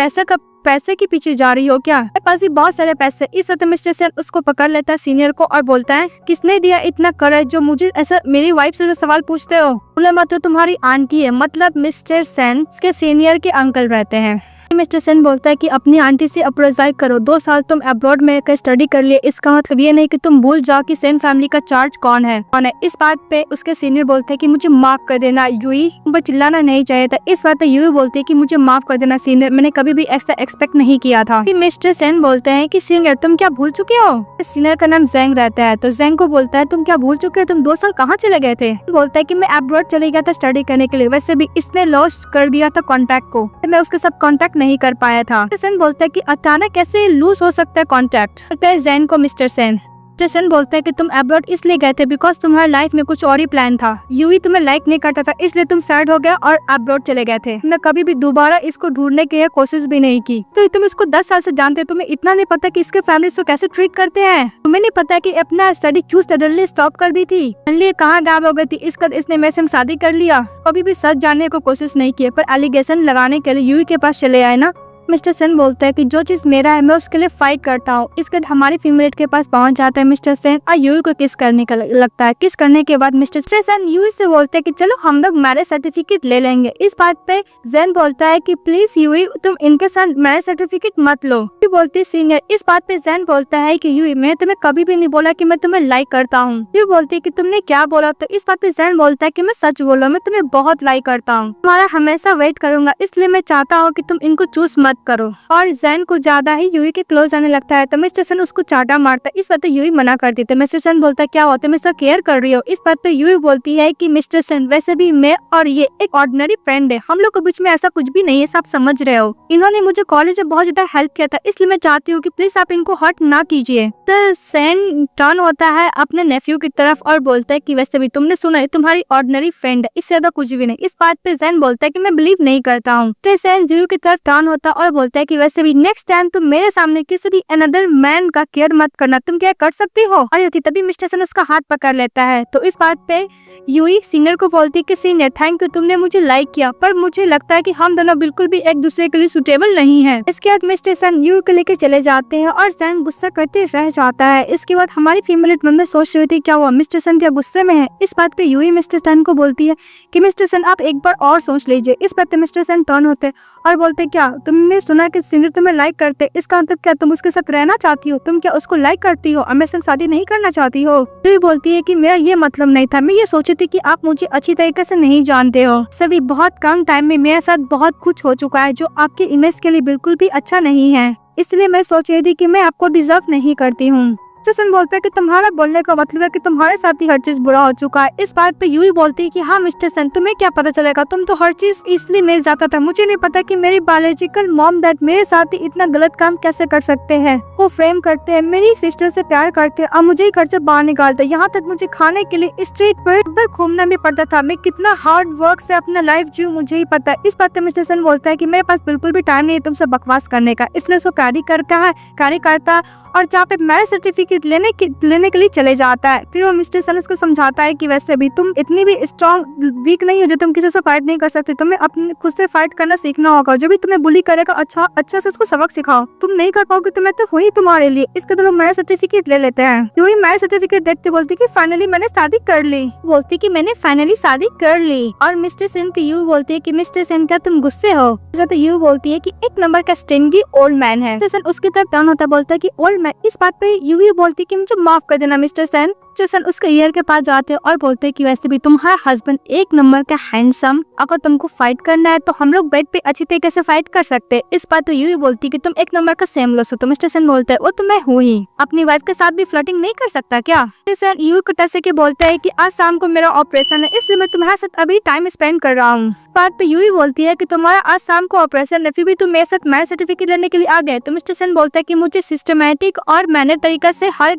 पैसे के पीछे जा रही हो क्या, मेरे पास भी बहुत सारे पैसे। इस वक्त मिस्टर सेन उसको पकड़ लेता है सीनियर को और बोलता है किसने दिया इतना करेज जो मुझे ऐसा मेरी वाइफ से सवाल पूछते हो। बोले मत, तो तुम्हारी आंटी है, मतलब मिस्टर सेन के सीनियर के अंकल रहते हैं। मिस्टर सेन बोलता है कि अपनी आंटी से अप्रोजाइज करो, 2 साल तुम अब्रॉड में स्टडी कर लिए, इसका मतलब ये नहीं कि तुम भूल जाओ कि सेन फैमिली का चार्ज कौन है। इस बात पे उसके सीनियर बोलते हैं कि मुझे माफ कर देना यूई, पर चिल्लाना नहीं चाहिए था। इस बात पे यूई बोलती है कि मुझे माफ कर देना सीनियर, मैंने कभी भी ऐसा एक्सपेक्ट नहीं किया था। फिर मिस्टर सेन बोलते हैं कि सीनियर तुम क्या भूल चुके हो। सीनियर का नाम जेंग रहता है। तो जेंग को बोलता है तुम क्या भूल चुके हो, तुम 2 साल कहाँ चले गए थे। बोलता है कि मैं अब्रॉड चले गया था स्टडी करने के लिए, वैसे भी इसने लॉस कर दिया था कॉन्टैक्ट को, मैं उसके साथ कॉन्टैक्ट नहीं कर पाया था। सेन बोलता है कि अचानक कैसे लूज हो सकता है कॉन्टैक्ट। जैन को मिस्टर सेन बोलता है कि तुम अब्रॉड इसलिए गए थे बिकॉज तुम्हारी लाइफ में कुछ और ही प्लान था। यूई तुम्हें लाइक नहीं करता था, इसलिए तुम सैड हो गया और अब्रॉड चले गए थे। मैं कभी भी दोबारा इसको ढूंढने की कोशिश भी नहीं की। तो तुम इसको 10 साल से जानते, तुम्हें इतना नहीं पता कि इसके फैमिली को कैसे ट्रीट करते हैं। तुम्हें नहीं पता कि अपना स्टडी क्यों सडनली स्टॉप कर दी थी, कहाँ गायब हो गई थी। इसने मेरे से शादी कर लिया, कभी भी सच जानने को कोशिश नहीं की, पर एलिगेशन लगाने के लिए यूई के पास चले आए ना। मिस्टर सेन बोलता है कि जो चीज मेरा है मैं उसके लिए फाइट करता हूँ। इसके बाद हमारी फीमेल के पास पहुंच जाता है मिस्टर सेन और यूई को किस करने का लगता है। किस करने के बाद मिस्टर सेन यूई से बोलते हैं कि चलो हम लोग मैरिज सर्टिफिकेट ले लेंगे। इस बात पे जेन बोलता है कि प्लीज यूई तुम इनके साथ मैरिज सर्टिफिकेट मत लो। बोलती है सीनियर। इस बात पे जेन बोलता है कि यूई मैं तुम्हें कभी भी नहीं बोला कि मैं तुम्हें लाइक करता हूँ। यूई बोलती है कि तुमने क्या बोला। तो इस बात पे जेन बोलता है कि मैं सच बोला, मैं तुम्हें बहुत लाइक करता हूँ, तुम्हारा हमेशा वेट करूंगा, इसलिए मैं चाहता हूँ कि तुम इनको चूज मत करो। और जैन को ज्यादा ही यूई के क्लोज आने लगता है। तो मिस्टर सेन उसको चाटा मारता है। इस बात पे यूई मना कर देते। मिस्टर सेन बोलता है क्या होता है, मैं इसका केयर कर रही हूँ। इस बात पे यूई बोलती है कि मिस्टर सेन वैसे भी मैं और ये एक ऑर्डिनरी फ्रेंड है, हम लोग के बीच में ऐसा कुछ भी नहीं है, सब समझ रहे हो। इन्होंने मुझे कॉलेज में बहुत ज्यादा हेल्प किया था, इसलिए मैं चाहती हूँ कि प्लीज आप इनको हर्ट ना कीजिए। तो सेन टर्न होता है अपने नेफ्यू की तरफ और बोलता है कि वैसे भी तुमने सुना है तुम्हारी ऑर्डिनरी फ्रेंड है, इससे ज्यादा कुछ भी नहीं। इस बात पे जैन बोलता है कि मैं बिलीव नहीं करता हूँ। तो सेन यूई की तरफ टर्न होता और बोलता है कि वैसे भी नेक्स्ट टाइम तुम मेरे सामने किसी भी अनदर मैन का केयर मत करना, तुम क्या कर सकती हो। और तभी मिस्टर सेन उसका हाथ पकड़ लेता है। तो इस बात पे यूई सीनियर को बोलती है कि सीनियर थैंक यू, तुमने मुझे लाइक किया, पर मुझे लगता है कि हम दोनों बिल्कुल भी एक दूसरे के लिए सुटेबल नहीं है। इसके बाद मिस्टर सेन यूई को लेकर चले जाते हैं और सेन गुस्सा करते रह जाता है। इसके बाद हमारी फीमेल में सोच रही थी क्या हुआ, मिस्टर सेन क्या गुस्से में है। इस बात पे यूई मिस्टर सेन को बोलती है कि मिस्टर सेन आप एक बार और सोच लीजिए। इस बात पे मिस्टर सेन टर्न होते और बोलते क्या तुमने सुना कि सीनियर तुम्हें लाइक करते, इसका मतलब क्या तुम उसके साथ रहना चाहती हो, तुम क्या उसको लाइक करती हो और मेरे साथ शादी नहीं करना चाहती हो। तो बोलती है कि मेरा ये मतलब नहीं था, मैं ये सोची थी कि आप मुझे अच्छी तरीके से नहीं जानते हो, सभी बहुत कम टाइम में मेरे साथ बहुत कुछ हो चुका है जो आपके इमेज के लिए बिल्कुल भी अच्छा नहीं है, इसलिए मैं सोच रही थी कि मैं आपको डिजर्व नहीं करती हूँ। जैसन बोलता है कि तुम्हारा बोलने का मतलब है कि तुम्हारे साथ ही हर चीज बुरा हो चुका है। इस बात पे यूई बोलती है कि हाँ मिस्टर सेन तुम्हें क्या पता चलेगा, तुम तो हर चीज इसलिए मिल जाता था, मुझे नहीं पता कि मेरी बायोलॉजिकल मॉम डैड मेरे साथ ही इतना गलत काम कैसे कर सकते हैं। वो फ्रेम करते हैं, मेरी सिस्टर से प्यार करते हैं और मुझे ही घर से बाहर निकालते, यहाँ तक मुझे खाने के लिए स्ट्रीट पर घूमना भी पड़ता था। मैं कितना हार्ड वर्क से अपना लाइफ जीऊं मुझे ही पता है। इस बात पे मिस्टर सेन बोलता है कि मेरे पास बिल्कुल भी टाइम नहीं है तुमसे बकवास करने का, इसलिए उसको कार्य करता और जहाँ पे मैरिज सर्टिफिकेट लेने के लिए चले जाता है। फिर वो मिस्टर सेन उसको समझाता है कि वैसे भी तुम इतनी भी स्ट्रॉन्ग वीक नहीं हो जो तुम किसी से फाइट नहीं कर सकते, तुम्हें अपने खुद से फाइट करना सीखना होगा। जो भी तुम्हें बुली करेगा अच्छा से उसको सबक सिखाओ, तुम नहीं कर पाओगे तो मैं तो हुई तुम्हारे लिए। इसके तो लोग मैरिज सर्टिफिकेट ले लेते हैं। यूई मैरिज सर्टिफिकेट देखते बोलती कि फाइनली मैंने शादी कर ली, बोलती कि मैंने फाइनली शादी कर ली। और मिस्टर सेन की यू बोलती है कि मिस्टर सेन क्या तुम गुस्से हो। तो यू बोलती है कि एक नंबर का स्टिंगी ओल्ड मैन है। मिस्टर सेन उसकी तरफ टर्न होता बोलता है कि ओल्ड मैन। इस बात पे यूई बोलती है कि मुझे माफ कर देना मिस्टर सेन। सन उसके ईयर के पास जाते हैं और बोलते हैं कि वैसे भी तुम्हारा हस्बैंड एक नंबर का हैंडसम, अगर तुमको फाइट करना है तो हम लोग बेड पे अच्छी तरीके से फाइट कर सकते हैं। इस बात तो यूई बोलती है कि तुम एक नंबर का सेमलेस हो। तो मिस्टर सेन बोलते हैं वो तो मैं हूँ ही, अपनी वाइफ के साथ भी फ्लर्टिंग नहीं कर सकता क्या? मिस्टर सेन यूई को टसे के बोलता है कि आज शाम को मेरा ऑपरेशन है, इसलिए मैं तुम्हारे साथ अभी टाइम स्पेंड कर रहा हूँ। बात पे यूई बोलती है कि तुम्हारा आज शाम को ऑपरेशन है, फिर भी तुम मेरे साथ मैरिज सर्टिफिकेट लेने के लिए आ गए। तो मिस्टर सेन बोलता है कि मुझे सिस्टमैटिक और मैनेज तरीका से हर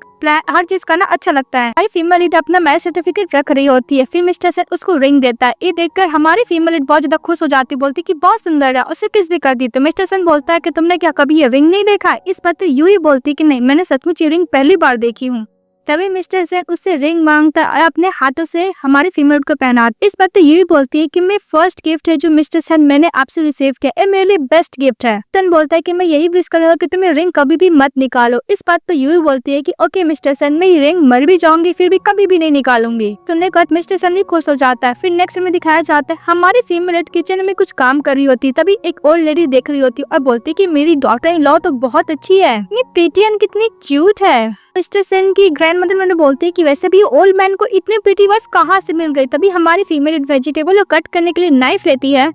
चीज करना अच्छा लगता है। आई फीमेल लीड अपना मैरिज सर्टिफिकेट रख रही होती है, फिर मिस्टर सेन उसको रिंग देता है। ये देखकर हमारी फीमेल लीड बहुत ज्यादा खुश हो जाती है, बोलती कि बहुत सुंदर है, उसे किस भी कर दी। तो मिस्टर सेन बोलता है कि तुमने क्या कभी ये रिंग नहीं देखा? इस पर तो यूई बोलती कि नहीं, मैंने सचमुच ये रिंग पहली बार देखी हूँ। तभी मिस्टर सेन उससे रिंग मांगता है और अपने हाथों से हमारी फीमेल को पहनाता। इस बात तो यही बोलती है कि मैं फर्स्ट गिफ्ट है जो मिस्टर सेन मैंने आपसे रिसीव किया, ये मेरे लिए बेस्ट गिफ्ट है। सेन बोलता है कि मैं यही विश करूंगा कि तुम्हें रिंग कभी भी मत निकालो। इस बात तो यही बोलती है कि ओके मिस्टर सेन, मैं ये रिंग मर भी जाऊंगी फिर भी कभी भी नहीं निकालूंगी। सुनने के बाद मिस्टर सेन भी खुश हो जाता है। फिर नेक्स्ट में दिखाया जाता है हमारी फीमेल किचन में कुछ काम कर रही होती, तभी एक ओल्ड लेडी देख रही होती और बोलती कि मेरी डॉटर इन लॉ तो बहुत अच्छी है, ये प्रीटी एंड कितनी क्यूट है। मिस्टर सेन की ग्रैंडमदर मैंने बोलती है कि वैसे भी ओल्ड मैन को इतनी प्रीटी वाइफ कहाँ से मिल गई। तभी हमारी फीमेल वेजिटेबल को कट करने के लिए नाइफ लेती है।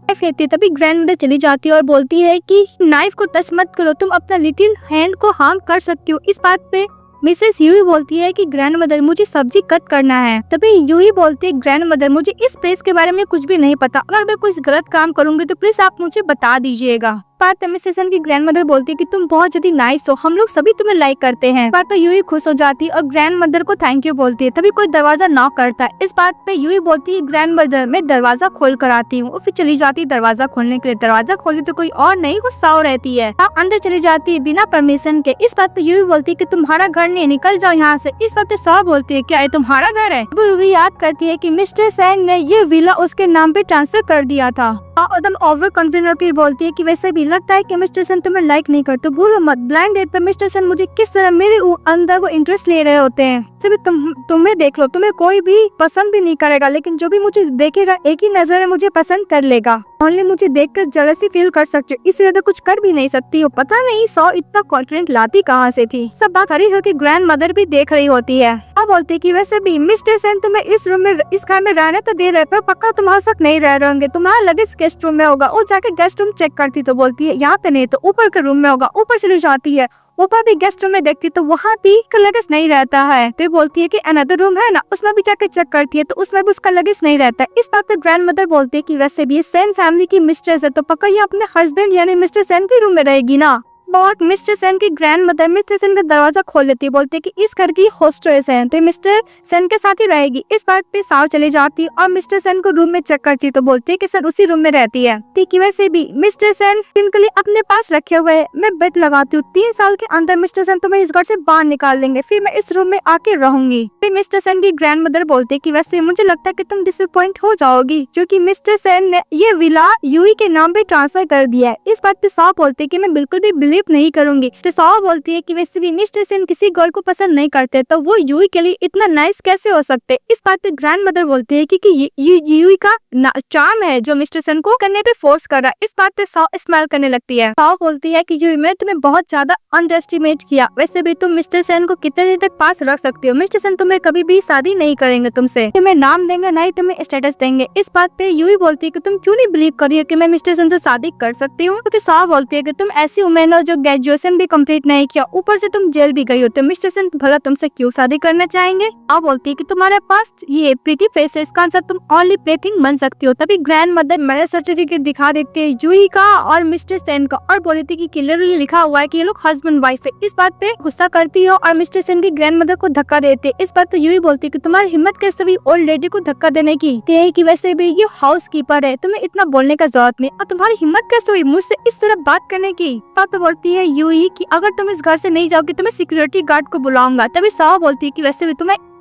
तभी ग्रैंडमदर चली जाती है और बोलती है कि नाइफ को टच मत करो, तुम अपना लिटिल हैंड को हार्म कर सकती हो। इस बात पे मिसेस यूई बोलती है कि ग्रैंडमदर मुझे सब्जी कट करना है। तभी यूई बोलती है ग्रैंडमदर मुझे इस प्लेस के बारे में कुछ भी नहीं पता, अगर मैं कुछ गलत काम करूंगी तो प्लीज आप मुझे बता दीजिएगा। बात मिसेस सेन की ग्रैंडमदर बोलती है कि तुम बहुत ज्यादा नाइस हो, हम लोग सभी तुम्हें लाइक करते हैं। बात पे यूई खुश हो जाती है और ग्रैंडमदर को थैंक यू बोलती है। तभी कोई दरवाजा नॉक करता है। इस बात पे यूई बोलती है ग्रैंडमदर मैं दरवाजा खोल कर आती हूँ। फिर चली जाती है दरवाजा खोलने के लिए। दरवाजा खोली तो कोई और नहीं, वो साव रहती है। अंदर चली जाती है बिना परमिशन के। इस बात पे यूई बोलती है कि तुम्हारा घर नहीं, निकल जाओ यहाँ से। इस बात पे साव बोलती है क्या ये तुम्हारा घर है? रूबी याद करती है कि मिस्टर सेन ने ये विला उसके नाम पे ट्रांसफर कर दिया था। एकदम ओवर कॉन्फिडेंट बोलती है कि वैसे भी लगता है कि मिस्टर सेन तुम्हें लाइक नहीं करते, भूलो मत। ब्लाइंड डेट पर मिस्टर सेन मुझे किस तरह मेरे अंदर वो इंटरेस्ट ले रहे होते हैं। सिर्फ तुम्हें देख लो, तुम्हें कोई भी पसंद भी नहीं करेगा, लेकिन जो भी मुझे देखेगा एक ही नजर में मुझे पसंद कर लेगा। ओनली मुझे देखकर जलसी फील कर सकते हो, इससे ज्यादा कुछ कर भी नहीं सकती हो। पता नहीं सौ इतना कॉन्फिडेंट लाती कहाँ से थी। सब बात हरी होकर ग्रैंड मदर भी देख रही होती है। अब बोलती है कि वैसे भी मिस्टर सेन तुम्हें इस रूम में इस घर में रहने तो दे रहे, पर पक्का तुम्हारे साथ नहीं रह रहेंगे। तुम्हारा लगेज गेस्ट रूम में होगा। वो जाके गेस्ट रूम चेक करती तो बोलती है यहाँ पे नहीं तो ऊपर के रूम में होगा। ऊपर चली जाती है, ऊपर भी गेस्ट रूम में देखती तो वहाँ भी लगेज नहीं रहता है। तो बोलती है कि अनदर रूम है ना, उसमें भी जाकर चेक करती है तो उसमें भी उसका लगेज नहीं रहता है। इस बात पर ग्रैंड मदर बोलती है कि वैसे भी ये सेन फैमिली की मिस्ट्रेस है तो पक्का ये अपने हस्बैंड यानी मिस्टर सेन के रूम में रहेगी ना। बहुत मिस्टर सेन की ग्रैंड मदर मिस्टर सेन का दरवाजा खोल देती है, बोलती है कि इस घर की होस्टेस है तो मिस्टर सेन के साथ ही रहेगी। इस बात पे साव चली जाती है और मिस्टर सेन को रूम में चेक करती तो बोलती है कि सर उसी रूम में रहती है। ठीक है, वैसे भी मिस्टर सेन इनके लिए अपने पास रखे हुए मैं बेट लगाती हूँ। 3 साल के अंदर मिस्टर सेन तुम्हें इस घर से बाहर निकाल देंगे, फिर मैं इस रूम में आके रहूंगी। फिर मिस्टर सेन की ग्रैंड मदर बोलती है कि वैसे मुझे लगता है कि तुम डिसअपॉइंट हो जाओगी क्योंकि मिस्टर सेन ने ये विला यूई के नाम पे ट्रांसफर कर दिया है। इस बात पे साव बोलती है कि मैं बिल्कुल भी बिलीव नहीं करूंगी। तो साव बोलती है कि वैसे भी मिस्टर सेन किसी गर्ल को पसंद नहीं करते तो वो यूई के लिए इतना नाइस कैसे हो सकते। इस बात पे ग्रैंड मदर बोलती है कि यूई का चार्म है जो मिस्टर सेन को करने पे फोर्स कर रहा है। इस बात पे साव स्माइल करने लगती है। साव बोलती है कि यूई मैंने तुम्हें बहुत ज्यादा अंडरएस्टिमेट किया, वैसे भी तुम मिस्टर सेन को कितने दिन तक पास रख सकती हो। मिस्टर सेन तुम्हें कभी भी शादी नहीं करेंगे तुमसे, तुम्हें नाम देंगे नहीं तुम्हें स्टेटस देंगे। इस बात पे यूई बोलती है कि तुम क्यों नहीं बिलीव कर रही हो कि मैं मिस्टर सेन से शादी कर सकती हूँ। तो साव बोलती है कि तुम ऐसी वुमेन हो जो ग्रेजुएशन भी कंप्लीट नहीं किया, ऊपर से तुम जेल भी गई हो, तो मिस्टर सेन भला तुमसे क्यों शादी करना चाहेंगे। आप बोलती है कि तुम्हारे पास ये प्रीटी फेस है, इसका आंसर तुम ओनली प्लेथिंग बन सकती हो। तभी ग्रैंड मदर मैरिज सर्टिफिकेट दिखा देते है यूई का और मिस्टर सेन का और बोली थी कि क्लियरली लिखा हुआ है कि ये लोग हस्बैंड वाइफ है। इस बात पे गुस्सा करती है और मिस्टर सेन की ग्रैंड मदर को धक्का देते। इस बात तो यूई बोलती है कि तुम्हारी हिम्मत कैसे हुई ओल्ड लेडी को धक्का देने की, कि वैसे भी ये हाउस कीपर है, तुम्हें इतना बोलने का जरूरत नहीं, और तुम्हारी हिम्मत कैसे हुई मुझसे इस तरह बात करने की। बात तो बोलती है यूई कि अगर तुम इस घर से नहीं जाओगी तो मैं सिक्योरिटी गार्ड को बुलाऊंगा। तभी साव बोलती है कि वैसे भी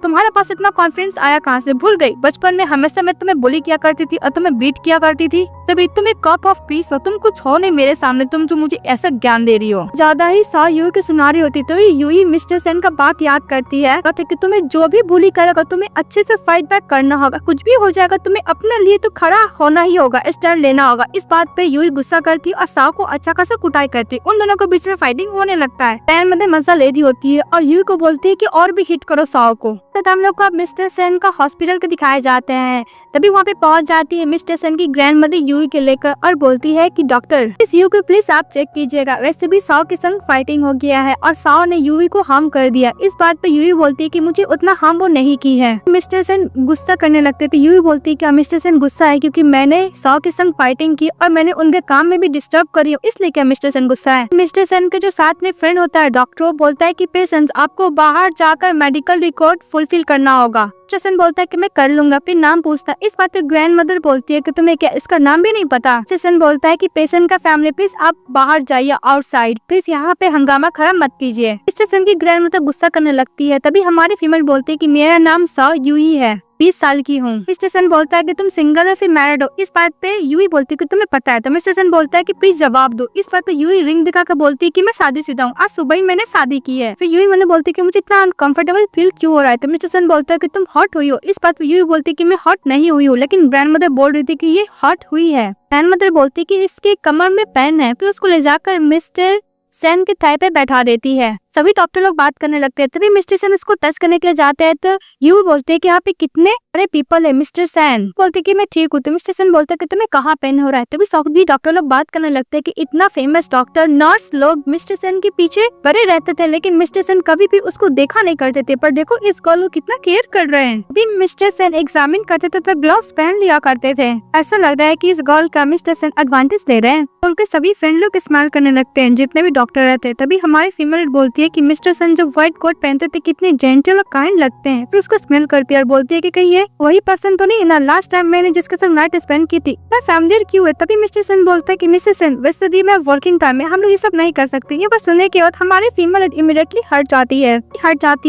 तुम्हारे पास इतना कॉन्फिडेंस आया कहाँ से? भूल गई बचपन में हमेशा मैं तुम्हें बुली किया करती थी और तुम्हें बीट किया करती थी। तभी तुम एक कप ऑफ पीस हो, तुम कुछ हो नहीं मेरे सामने, तुम जो मुझे ऐसा ज्ञान दे रही हो। ज्यादा ही साव यूई की सुना रही होती तो यूई मिस्टर सेन का बात याद करती है कि तुम्हें जो भी बुली करेगा तुम्हें अच्छे से फाइट बैक करना होगा, कुछ भी हो जाएगा तुम्हें अपने लिए तो खड़ा होना ही होगा, स्टैंड लेना होगा। इस बात पे यूई गुस्सा करती और साव को अच्छा खासा कुटाई करती। उन दोनों के बीच में फाइटिंग होने लगता है। पैन में मजा ले दी होती है और यूई को बोलती है कि और भी हिट करो साव को। तब हम लोग को अब मिस्टर सेन का हॉस्पिटल के दिखाए जाते हैं। तभी वहाँ पे पहुँच जाती है मिस्टर सेन की ग्रैंड मदर यूई के लेकर और बोलती है कि डॉक्टर इस यूई को प्लीज आप चेक कीजिएगा, वैसे भी साव के संग फाइटिंग हो गया है और साव ने यूई को हार्म कर दिया। इस बात पे यूई बोलती है कि मुझे उतना हार्म वो नहीं की है। मिस्टर सेन गुस्सा करने लगते थे। यूई बोलती है कि मिस्टर सेन गुस्सा है क्योंकि मैंने साव के संग फाइटिंग की और मैंने उनके काम में भी डिस्टर्ब करी हूँ, इसलिए क्या मिस्टर सेन गुस्सा है। मिस्टर सेन के जो साथ में फ्रेंड होता है डॉक्टर, वो बोलता है कि पेशेंट्स आपको बाहर जाकर मेडिकल रिकॉर्ड फुलफिल करना होगा। जसन बोलता है कि मैं कर लूंगा। फिर नाम पूछता है। इस बात पे ग्रैंड मदर बोलती है कि तुम्हें क्या इसका नाम भी नहीं पता। जसन बोलता है कि पेशेंट का फैमिली प्लीज आप बाहर जाइए आउटसाइड, प्लीज यहाँ पे हंगामा खड़ा मत कीजिए। इस जसन की ग्रैंड मदर गुस्सा करने लगती है। तभी हमारी फीमेल बोलती है कि मेरा नाम साव यूई है, 20 साल की हूँ। मिस्टर सन बोलता है कि तुम सिंगल है फिर मैरिड हो। इस बात पे यूई बोलती है कि तुम्हें पता है। तो मिस्टर सन बोलता है कि प्लीज जवाब दो। इस बात पे यूई रिंग दिखाकर बोलती है कि मैं शादीशुदा हूँ, आज सुबह ही मैंने शादी की है। फिर यूई मैंने बोलती है कि मुझे इतना अनकंफर्टेबल फील क्यों हो रहा है। तो मिस्टर सन बोलता है कि तुम हॉट हुई हो। इस बात पे यूई बोलती है कि मैं हॉट नहीं हुई हूँ, लेकिन ग्रैंड मदर बोल रही थी कि ये हॉट हुई है। ग्रैंड मदर बोलती है कि इसके कमर में पेन है। फिर उसको ले जाकर मिस्टर सेन के थाई पे बैठा देती है। सभी डॉक्टर लोग बात करने लगते हैं। तभी मिस्टर सेन इसको टच करने के लिए जाते हैं तो यू बोलते हैं कि यहाँ पे कितने बड़े पीपल है। मिस्टर सेन बोलते हैं कि मैं ठीक हूँ। तो मिस्टर सेन बोलते हैं कि तुम्हें कहाँ पेन हो रहा है। तभी सभी डॉक्टर लोग बात करने लगते हैं कि इतना फेमस डॉक्टर नर्स लोग मिस्टर सेन के पीछे बड़े रहते थे, लेकिन मिस्टर सेन कभी भी उसको देखा नहीं करते थे। पर देखो इस गर्ल को कितना केयर कर रहे हैं। अभी मिस्टर सेन एग्जामिन करते थे तो ग्लव्स पहन लिया करते थे। ऐसा लग रहा है कि इस गर्ल का मिस्टर सेन एडवांटेज ले रहे हैं। उनके सभी फ्रेंड लोग स्माइल करने लगते हैं, जितने भी डॉक्टर रहते हैं। तभी हमारी फीमेल बोलती है कि मिस्टर सेन व्हाइट कोट पहनते थे कितने जेंटल और काइंड लगते हैं। फिर उसको स्मेल करती है और बोलती है कि कहीं ये वही पर्सन तो नहीं ना लास्ट टाइम मैंने जिसके साथ नाइट स्पेंड की थी। मैं फैमिलियर क्यों है। तभी मिस्टर सेन बोलता है कि मिस्टर सेन वैसे भी मैं वर्किंग टाइम में हम लोग ये सब नहीं कर सकते। ये बस सुनने के बाद हमारी फीमेल इमीडिएटली हट जाती है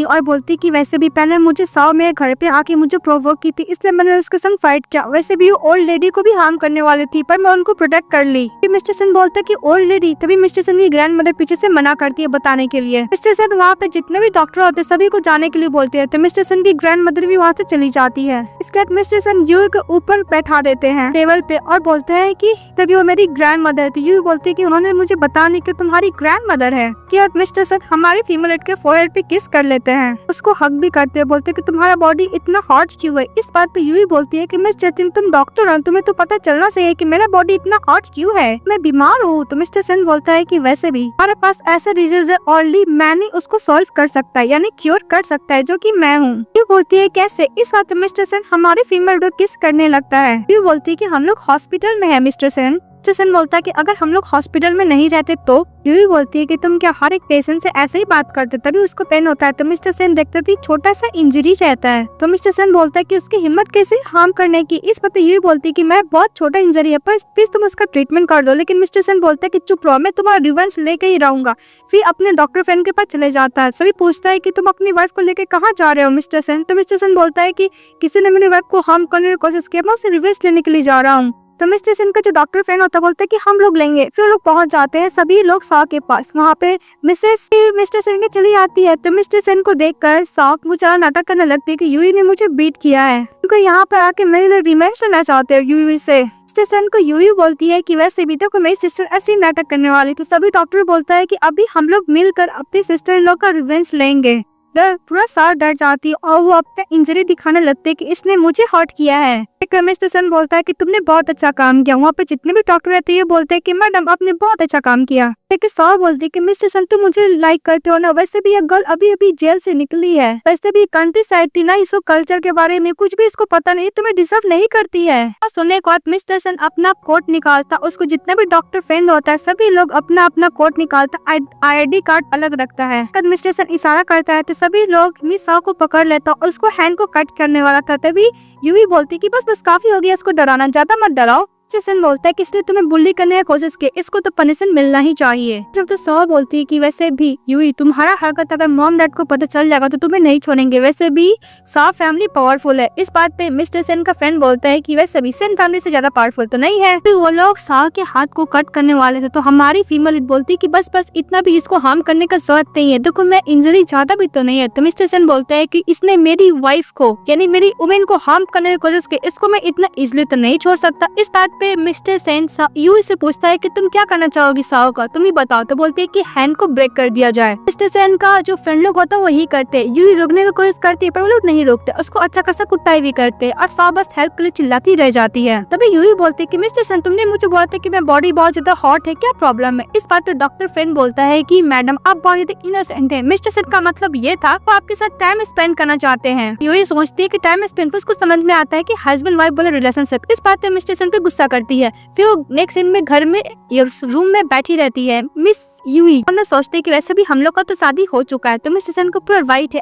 और बोलती है कि वैसे भी पहले मुझे साव मेरे घर पे आके मुझे प्रोवोक की थी, इसलिए मैंने उसके संग फाइट किया। वैसे भी ओल्ड लेडी को भी हार्म करने वाली थी पर मैं उनको प्रोटेक्ट कर ली। मिस्टर सेन बोलता है कि ओल्ड लेडी। तभी मिस्टर सेन की ग्रैंड मदर पीछे से मना करती है बताने के लिए। मिस्टर सेन वहाँ पे जितने भी डॉक्टर होते सभी को जाने के लिए बोलते हैं। तो मिस्टर सन की ग्रैंड मदर भी वहाँ से चली जाती है। इसके बाद मिस्टर सन यूई को ऊपर बैठा देते हैं टेबल पे और बोलते हैं कि तभी वो मेरी ग्रैंड मदर थी। यूई बोलती है कि उन्होंने मुझे बताने कि तुम्हारी ग्रैंड मदर है। कि अब मिस्टर सन हमारी फीमेल के फोरहेड पे किस कर लेते हैं, उसको हक भी करते हैं। बोलते हैं कि तुम्हारा बॉडी इतना हॉट क्यों है। इस बात पे यूई बोलती है कि मिस्टर सन तुम डॉक्टर हो, तुम्हें तो पता चलना चाहिए कि मेरा बॉडी इतना हॉट क्यों है, मैं बीमार हूँ। तो मिस्टर सन बोलता है कि वैसे भी हमारे पास ऐसा रीजन है ओनली मैंने उसको सॉल्व कर सकता है, यानी क्योर कर सकता है, जो कि मैं हूँ। ये बोलती है कैसे। इस बात में मिस्टर सेन हमारे फीमेल को किस करने लगता है। ये बोलती है कि हम लोग हॉस्पिटल में है मिस्टर सेन। सेन बोलता है कि अगर हम लोग हॉस्पिटल में नहीं रहते तो। यूई बोलती है कि तुम क्या हर एक पेशेंट से ऐसे ही बात करते। तभी उसको पेन होता है। तो मिस्टर सेन देखते थे छोटा सा इंजरी रहता है। तो मिस्टर सेन बोलता है कि उसकी हिम्मत कैसे हार्म करने की। इस पर यूई बोलती है कि मैं बहुत छोटा इंजरी है पर प्लीज तुम उसका ट्रीटमेंट कर दो। लेकिन मिस्टर सेन बोलता है कि चुप रहो, मैं तुम्हारा रिवेंज लेके ही रहूंगा। फिर अपने डॉक्टर फ्रेंड के पास चले जाता है। सभी पूछता है कि तुम अपनी वाइफ को लेके कहाँ जा रहे हो मिस्टर सेन। तो मिस्टर सेन बोलता है कि किसी ने मेरी वाइफ को हार्म करने की कोशिश की, मैं उसे रिवेंज लेने के लिए जा रहा हूँ। तो मिस्टर सेन का जो डॉक्टर फ्रेंड होता है बोलता है कि हम लोग लेंगे। फिर लोग पहुंच जाते हैं सभी लोग साव के पास। वहाँ पे मिस्टर सेन की चली आती है। तो मिस्टर सेन को देखकर साव मुझे नाटक करने लगती है कि यूई ने मुझे बीट किया है, क्योंकि यहाँ पे आके मेरे लिए रिवेंज लेना चाहते हो यूई से। मिस्टर सेन को यूई बोलती है कि वैसे भी देखो मेरी सिस्टर ऐसे ही नाटक करने वाली। तो सभी डॉक्टर बोलता है कि अभी हम लोग मिलकर अपनी सिस्टर लोग का रिवेंज लेंगे। पूरा सार डर जाती है और वो अपना इंजरी दिखाने लगते हैं कि इसने मुझे हर्ट किया है। मिस्टर सेन बोलता है कि तुमने बहुत अच्छा काम किया। वहाँ पे जितने भी डॉक्टर रहते हैं बोलते हैं कि मैडम आपने बहुत अच्छा काम किया। लेकिन साव बोलती है कि मिस्टर सेन तुम मुझे लाइक करते हो ना, वैसे भी ये गर्ल अभी अभी जेल से निकली है, वैसे भी कंट्री साइड थी ना, इसको कल्चर के बारे में कुछ भी इसको पता नहीं, तुम्हें डिजर्व नहीं करती है। और सुनने के बाद मिस्टर सेन अपना कोट निकालता। उसको जितना भी डॉक्टर फ्रेंड होता है सभी लोग अपना अपना कोट निकालता, ID कार्ड अलग रखता है। मिस्टर सेन इशारा करता है तो सभी लोग मिस साव को पकड़ लेता और उसको हैंड को कट करने वाला था। तभी यूई बोलती कि बस काफी हो गया, इसको डराना, ज्यादा मत डराओ। जैसन बोलता है कि इसने तुम्हें बुली करने की कोशिश की, इसको तो पनिशमेंट मिलना ही चाहिए। जब तो सौ बोलती है कि वैसे भी यूई तुम्हारा हरकत अगर मॉम डैड को पता चल जाएगा तो तुम्हें नहीं छोड़ेंगे, वैसे भी सौ फैमिली पावरफुल है। इस बात पे मिस्टर सेन का फ्रेंड बोलता है कि वैसे भी सेन फैमिली से ज्यादा पावरफुल तो नहीं है। फिर वो लोग सौ के हाथ को कट करने वाले थे तो हमारी फीमेल लीड बोलती है कि बस इतना भी इसको हार्म करने का जरूरत नहीं है, देखो मैं इंजरी ज्यादा भी तो नहीं है। तो मिस्टर सेन बोलता है कि इसने मेरी वाइफ को यानी मेरी वुमेन को हार्म करने की कोशिश की, इसको मैं इतना इजिली तो नहीं छोड़ सकता। इस बात पे मिस्टर सेन यूई से पूछता है कि तुम क्या करना चाहोगी साओ का, तुम ही बताओ। तो बोलते है कि हैंड को ब्रेक कर दिया जाए। मिस्टर सेन का जो फ्रेंड लोग होता है वही करते हैं, यूई रोकने की कोशिश करती है पर वो लोग नहीं रोकते, उसको अच्छा खासा कुटाई भी करते और साओ बस हेल्प के लिए चिल्लाती रह जाती है। तभी यूई बोलती है कि मिस्टर सेन तुमने मुझे बोला था कि मैं बॉडी बहुत ज्यादा हॉट है, क्या प्रॉब्लम है। इस बात पे डॉक्टर फ्रेंड बोलता है कि मैडम आप बहुत ज्यादा इनोसेंट है। मिस्टर सेन का मतलब ये था वो आपके साथ टाइम स्पेंड करना चाहते हैं। यूई सोचती है कि टाइम स्पेंड, उसको समझ में आता है कि हस्बैंड वाइफ वाला रिलेशनशिप। इस बात पे मिस्टर सेन पे गुस्सा करती है। फिर वो नेक्स्ट सीन में घर में रूम में बैठी रहती है मिस यूई। उन्हें सोचते कि वैसे भी हम लोग का तो शादी हो चुका है तो मिस्टर सेन को पूरा राइट है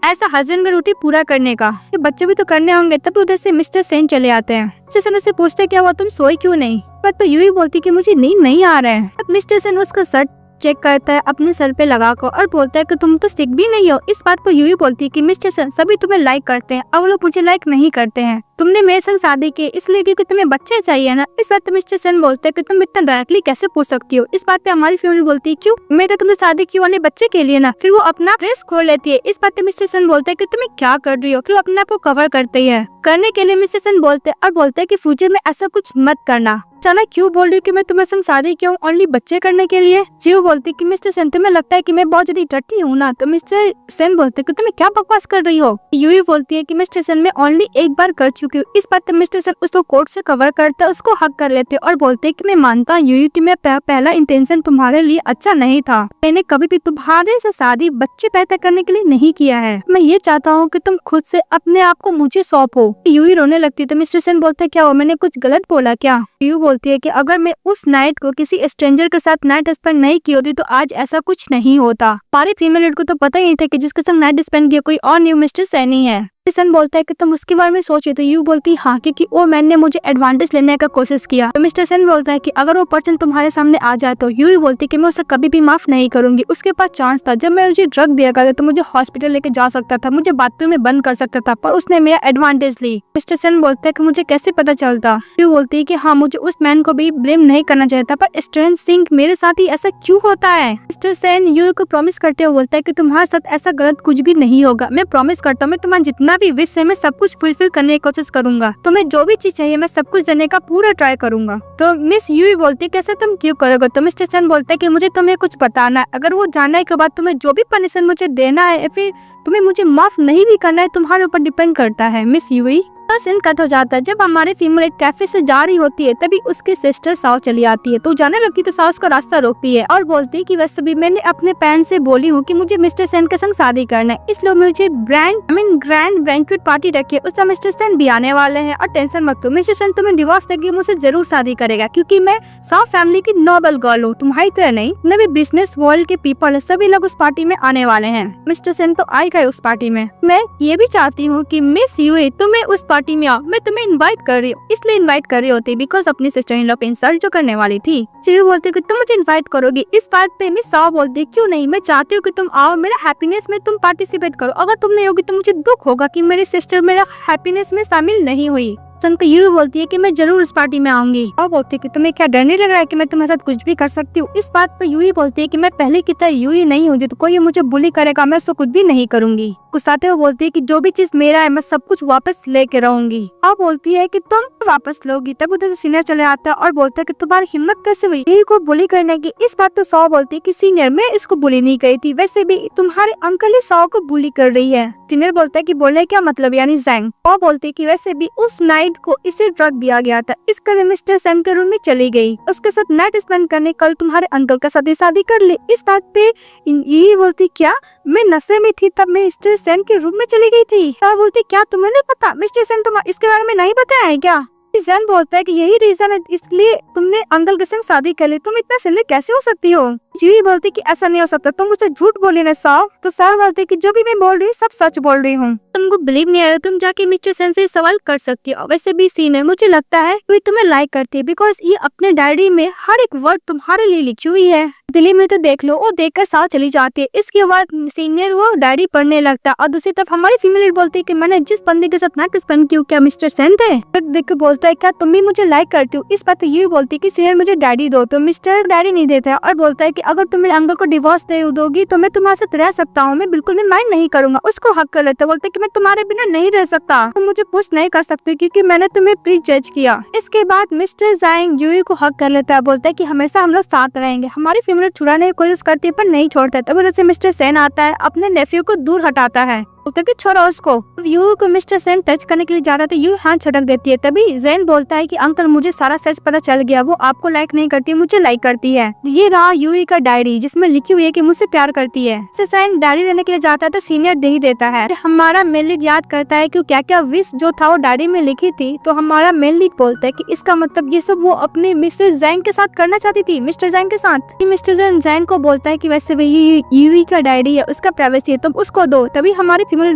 ऐसा हस्बैंड का ड्यूटी पूरा करने का, ये बच्चे भी तो करने होंगे। तब उधर से मिस्टर सेन चले आते हैं। मिस्टर सेन से पूछते क्या हुआ, तुम सोई क्यों नहीं। पर तो यूई बोलती कि मुझे नींद नहीं आ रहा है। अब मिस्टर सेन उसका शर्ट चेक करता है अपने सर पे लगा कर और बोलता है कि तुम तो सिक भी नहीं हो। इस बात पर यूई बोलती है कि मिस्टर सेन सभी तुम्हें लाइक करते हैं और वो लोग मुझे लाइक नहीं करते हैं, तुमने मेरे संग शादी की इसलिए क्योंकि तुम्हें बच्चे चाहिए ना। इस बात पे मिस्टर सेन बोलते हैं कि तुम इतना डायरेक्टली कैसे पूछ सकती हो। इस बात पे हमारी फैमिली बोलती है क्यों, मैं तो तुमने शादी की वाले बच्चे के लिए ना। फिर वो अपना ड्रेस खोल लेती है। इस बात पे मिस्टर सेन बोलते हैं कि तुम्हें क्या कर रही हो। फिर वो अपने आप को कवर करती है। करने के लिए मिस्टर सेन बोलते हैं और बोलते हैं कि फ्यूचर में ऐसा कुछ मत करना। चला क्यों बोल रही हूँ कि मैं तुम्हें संग शादी क्यों, ओनली बच्चे करने के लिए। जीव बोलती कि मिस्टर सेन तुम्हें लगता है कि मैं बहुत ज्यादा डरती हूँ ना। तो मिस्टर सेन बोलते कि तुम्हें क्या बकवास कर रही हो। यूई बोलती है कि मिस्टर सेन मैं ओनली एक बार कर चुकी हूँ। इस बात पे मिस्टर सेन उसको कोट से कवर करता है, उसको हक कर लेते और बोलते है कि मैं मानता हूँ यूई कि मैं पहला इंटेंशन तुम्हारे लिए अच्छा नहीं था, मैंने कभी भी तुम्हारे से शादी बच्चे पैदा करने के लिए नहीं किया है। मैं ये चाहता हूँ कि तुम खुद से अपने आप को मुझे सौंपो। यूई रोने लगती है तो मिस्टर सेन बोलते क्या हो, मैंने कुछ गलत बोला क्या। यूई बोलती है कि अगर मैं उस नाइट को किसी स्ट्रेंजर के साथ नाइट स्पेंड नहीं की होती तो आज ऐसा कुछ नहीं होता। सारी फीमेल लीड को तो पता ही नहीं था कि जिसके साथ नाइट स्पेंड किया कोई और न्यू मिस्टर सेन ही है। सन बोलता है कि तुम उसके बारे में सोच रही थी। यू बोलती हाँ क्योंकि वो मैन ने मुझे एडवांटेज लेने का कोशिश किया। तो मिस्टर सेन बोलता है कि अगर वो पर्सन तुम्हारे सामने आ जाए तो यू बोलती कि मैं उसे कभी भी माफ नहीं करूंगी। उसके पास चांस था, जब मैं मुझे ड्रग दिया करता तो मुझे हॉस्पिटल लेके जा सकता था, मुझे बाथरूम में बंद कर सकता था, पर उसने मेरा एडवांटेज ली। मिस्टर सेन बोलता है कि मुझे कैसे पता चलता। यू बोलती है कि हाँ मुझे उस मैन को भी ब्लेम नहीं करना चाहता, पर स्ट्रेंज थिंग मेरे साथ ही ऐसा क्यों होता है। मिस्टर सेन यू को प्रॉमिस करते हुए बोलता है कि तुम्हारे साथ ऐसा गलत कुछ भी नहीं होगा। मैं प्रॉमिस करता हूँ मैं तुम्हारा जितना भी विश है मैं सब कुछ फुलफिल करने की कोशिश करूंगा, तुम्हें जो भी चीज चाहिए मैं सब कुछ देने का पूरा ट्राई करूंगा। तो मिस यूई बोलती है कैसे तुम क्यों करोगे। तो मिस्टर सेन बोलते है कि मुझे तुम्हें कुछ बताना है, अगर वो जानने के बाद तुम्हें जो भी पनिशमेंट मुझे देना है या फिर तुम्हें मुझे माफ नहीं भी करना है तुम्हारे ऊपर डिपेंड करता है। मिस यूई सीन कट हो जाता है। जब हमारी फीमेल एक कैफे से जा रही होती है तभी उसकी सिस्टर साओ चली आती है, तो जाने लगती तो साओ उसका रास्ता रोकती है और बोलती है कि वैसे भी मैंने अपने पेरेंट्स से बोली हूँ कि मुझे मिस्टर सेन के संग शादी करना है, इसलिए मुझे ग्रैंड बैंक्वेट पार्टी रखी है, उसमें मिस्टर सेन भी आने वाले हैं और टेंशन मत लो, मिस्टर सेन तुम्हें डिवोर्स देगी मुझसे जरूर शादी करेगा क्योंकि मैं साओ फैमिली की नोबल गर्ल हूँ, तुम्हारी तरह नहीं। मैं भी बिजनेस वर्ल्ड के पीपल है, सभी लोग उस पार्टी में आने वाले हैं। मिस्टर सेन तो आएगा उस पार्टी में। मैं ये भी चाहती हूँ कि मिस यूई तुम्हें उस पार्टी में आओ, मैं तुम्हें इनवाइट कर रही हूँ, इसलिए इनवाइट कर रही होती बिकॉज अपनी सिस्टर इन लॉ पे इंसल्ट जो करने वाली थी। चिरू बोलती कि तुम मुझे इनवाइट करोगी। इस बात पे मिस साओ बोलती क्यों नहीं, मैं चाहती हूँ कि तुम आओ, मेरा हैप्पीनेस में तुम पार्टिसिपेट करो, अगर तुम नहीं होगी तो मुझे दुख होगा कि मेरी सिस्टर मेरा हैप्पीनेस में शामिल नहीं हुई। तो यू बोलती है कि मैं जरूर इस पार्टी में आऊंगी और बोलती है कि तुम्हें क्या डर नहीं लग रहा है कि मैं तुम्हारे साथ कुछ भी कर सकती हूँ। इस बात पर यूई बोलती है कि मैं पहले की तरह यूई नहीं हूँ, तो कोई मुझे बुली करेगा मैं उसको कुछ भी नहीं करूंगी। गुस्साते हुए बोलती है कि जो भी चीज मेरा है मैं सब कुछ वापस लेके रहूंगी। और बोलती है कि तुम वापस लोगी। तब उधर से सीनियर चले आता है और बोलता है कि तुम्हारी हिम्मत कैसे हुई यही को बुली करने की। इस बात तो सौ बोलती है कि सीनियर मैं इसको बुली नहीं करी थी, वैसे भी तुम्हारे अंकल ही सौ को बुली कर रही है। सीनियर बोलता है कि बोले क्या मतलब यानी जैंग। और बोलती है कि वैसे भी उस नाइट को इसे ड्रग दिया गया था, इसके लिए मिस्टर सेन के रूम में चली गई, उसके साथ नाइट स्पेंड करने कल तुम्हारे अंकल के साथ शादी कर ले। इस बात पे यही बोलती क्या मैं नशे में थी तब मैं मिस्टर सेन के रूम में चली गई थी। और बोलती क्या तुम्हें नहीं पता मिस्टर सेन तुम्हें इसके बारे में नहीं बताया है क्या। जैन बोलता है कि यही रीजन है इसलिए तुमने अंकल के संग शादी कर ली, तुम इतना सिल्ली कैसे हो सकती हो। यूई बोलती कि ऐसा नहीं हो सकता, तुम मुझसे झूठ बोली ना साव। तो साव बोलती कि जो भी मैं बोल रही हूँ सब सच बोल रही हूँ, तुमको बिलीव नहीं आया तुम जाके मिस्टर सेन से सवाल कर सकती हो। वैसे भी सीनियर मुझे लगता है यूई तुम्हें लाइक करती है बिकॉज ये अपने डायरी में हर एक वर्ड तुम्हारे लिए लिखी हुई है। बिलीव में तो देख लो। वो देखकर साव चली जाती है। इसके बाद सीनियर वो डायरी पढ़ने लगता है और दूसरी तरफ हमारी फीमेल बोलती है कि मैंने जिस बंदे के साथ नाइट स्पेंड किया क्या मिस्टर सेन थे। फिर देख के बोलता है क्या तुम भी मुझे लाइक करती हो। इस बात पे यूई बोलती है कि सीनियर मुझे डायरी दो, तो मिस्टर डायरी नहीं देता है और बोलता है कि अगर तुम मेरे अंकल को डिवोर्स दे दोगी तो मैं तुम्हारे साथ रह सकता हूँ, मैं बिल्कुल भी माइंड नहीं करूंगा। उसको हक कर लेता है, बोलता है कि मैं तुम्हारे बिना नहीं रह सकता, तुम मुझे पुश नहीं कर सकते क्योंकि मैंने तुम्हें प्लीज जज किया। इसके बाद मिस्टर ज़ांग यूई को हक कर लेता है, बोलता है कि हमेशा हम लोग साथ रहेंगे। हमारी फीमेल छुड़ाने की कोशिश करती है पर नहीं छोड़ता। तब जैसे मिस्टर सेन आता है अपने नेफ्यू को दूर हटाता है, बोलता है कि छोड़ो उसको। यू को मिस्टर सेन टच करने के लिए जा रहा था, यू हाथ छटक देती है। तभी जैन बोलता है कि अंकल मुझे सारा सच पता चल गया, वो आपको लाइक नहीं करती मुझे लाइक करती है। ये रहा यूई का डायरी जिसमें लिखी हुई है कि मुझसे प्यार करती है। जैन डायरी लेने के लिए जाता है तो सीनियर दे ही देता है। हमारा मेन लीड याद करता है कि क्या क्या विश जो था वो डायरी में लिखी थी, तो हमारा मेन लीड बोलता है कि इसका मतलब ये सब वो अपने मिस्टर जैंग के साथ करना चाहती थी, मिस्टर जैंग के साथ। मिस्टर जैंग को बोलता है कि वैसे भी ये यूई का डायरी है, उसका प्राइवेसी है, तुम उसको दो। तभी हमारी फीमेल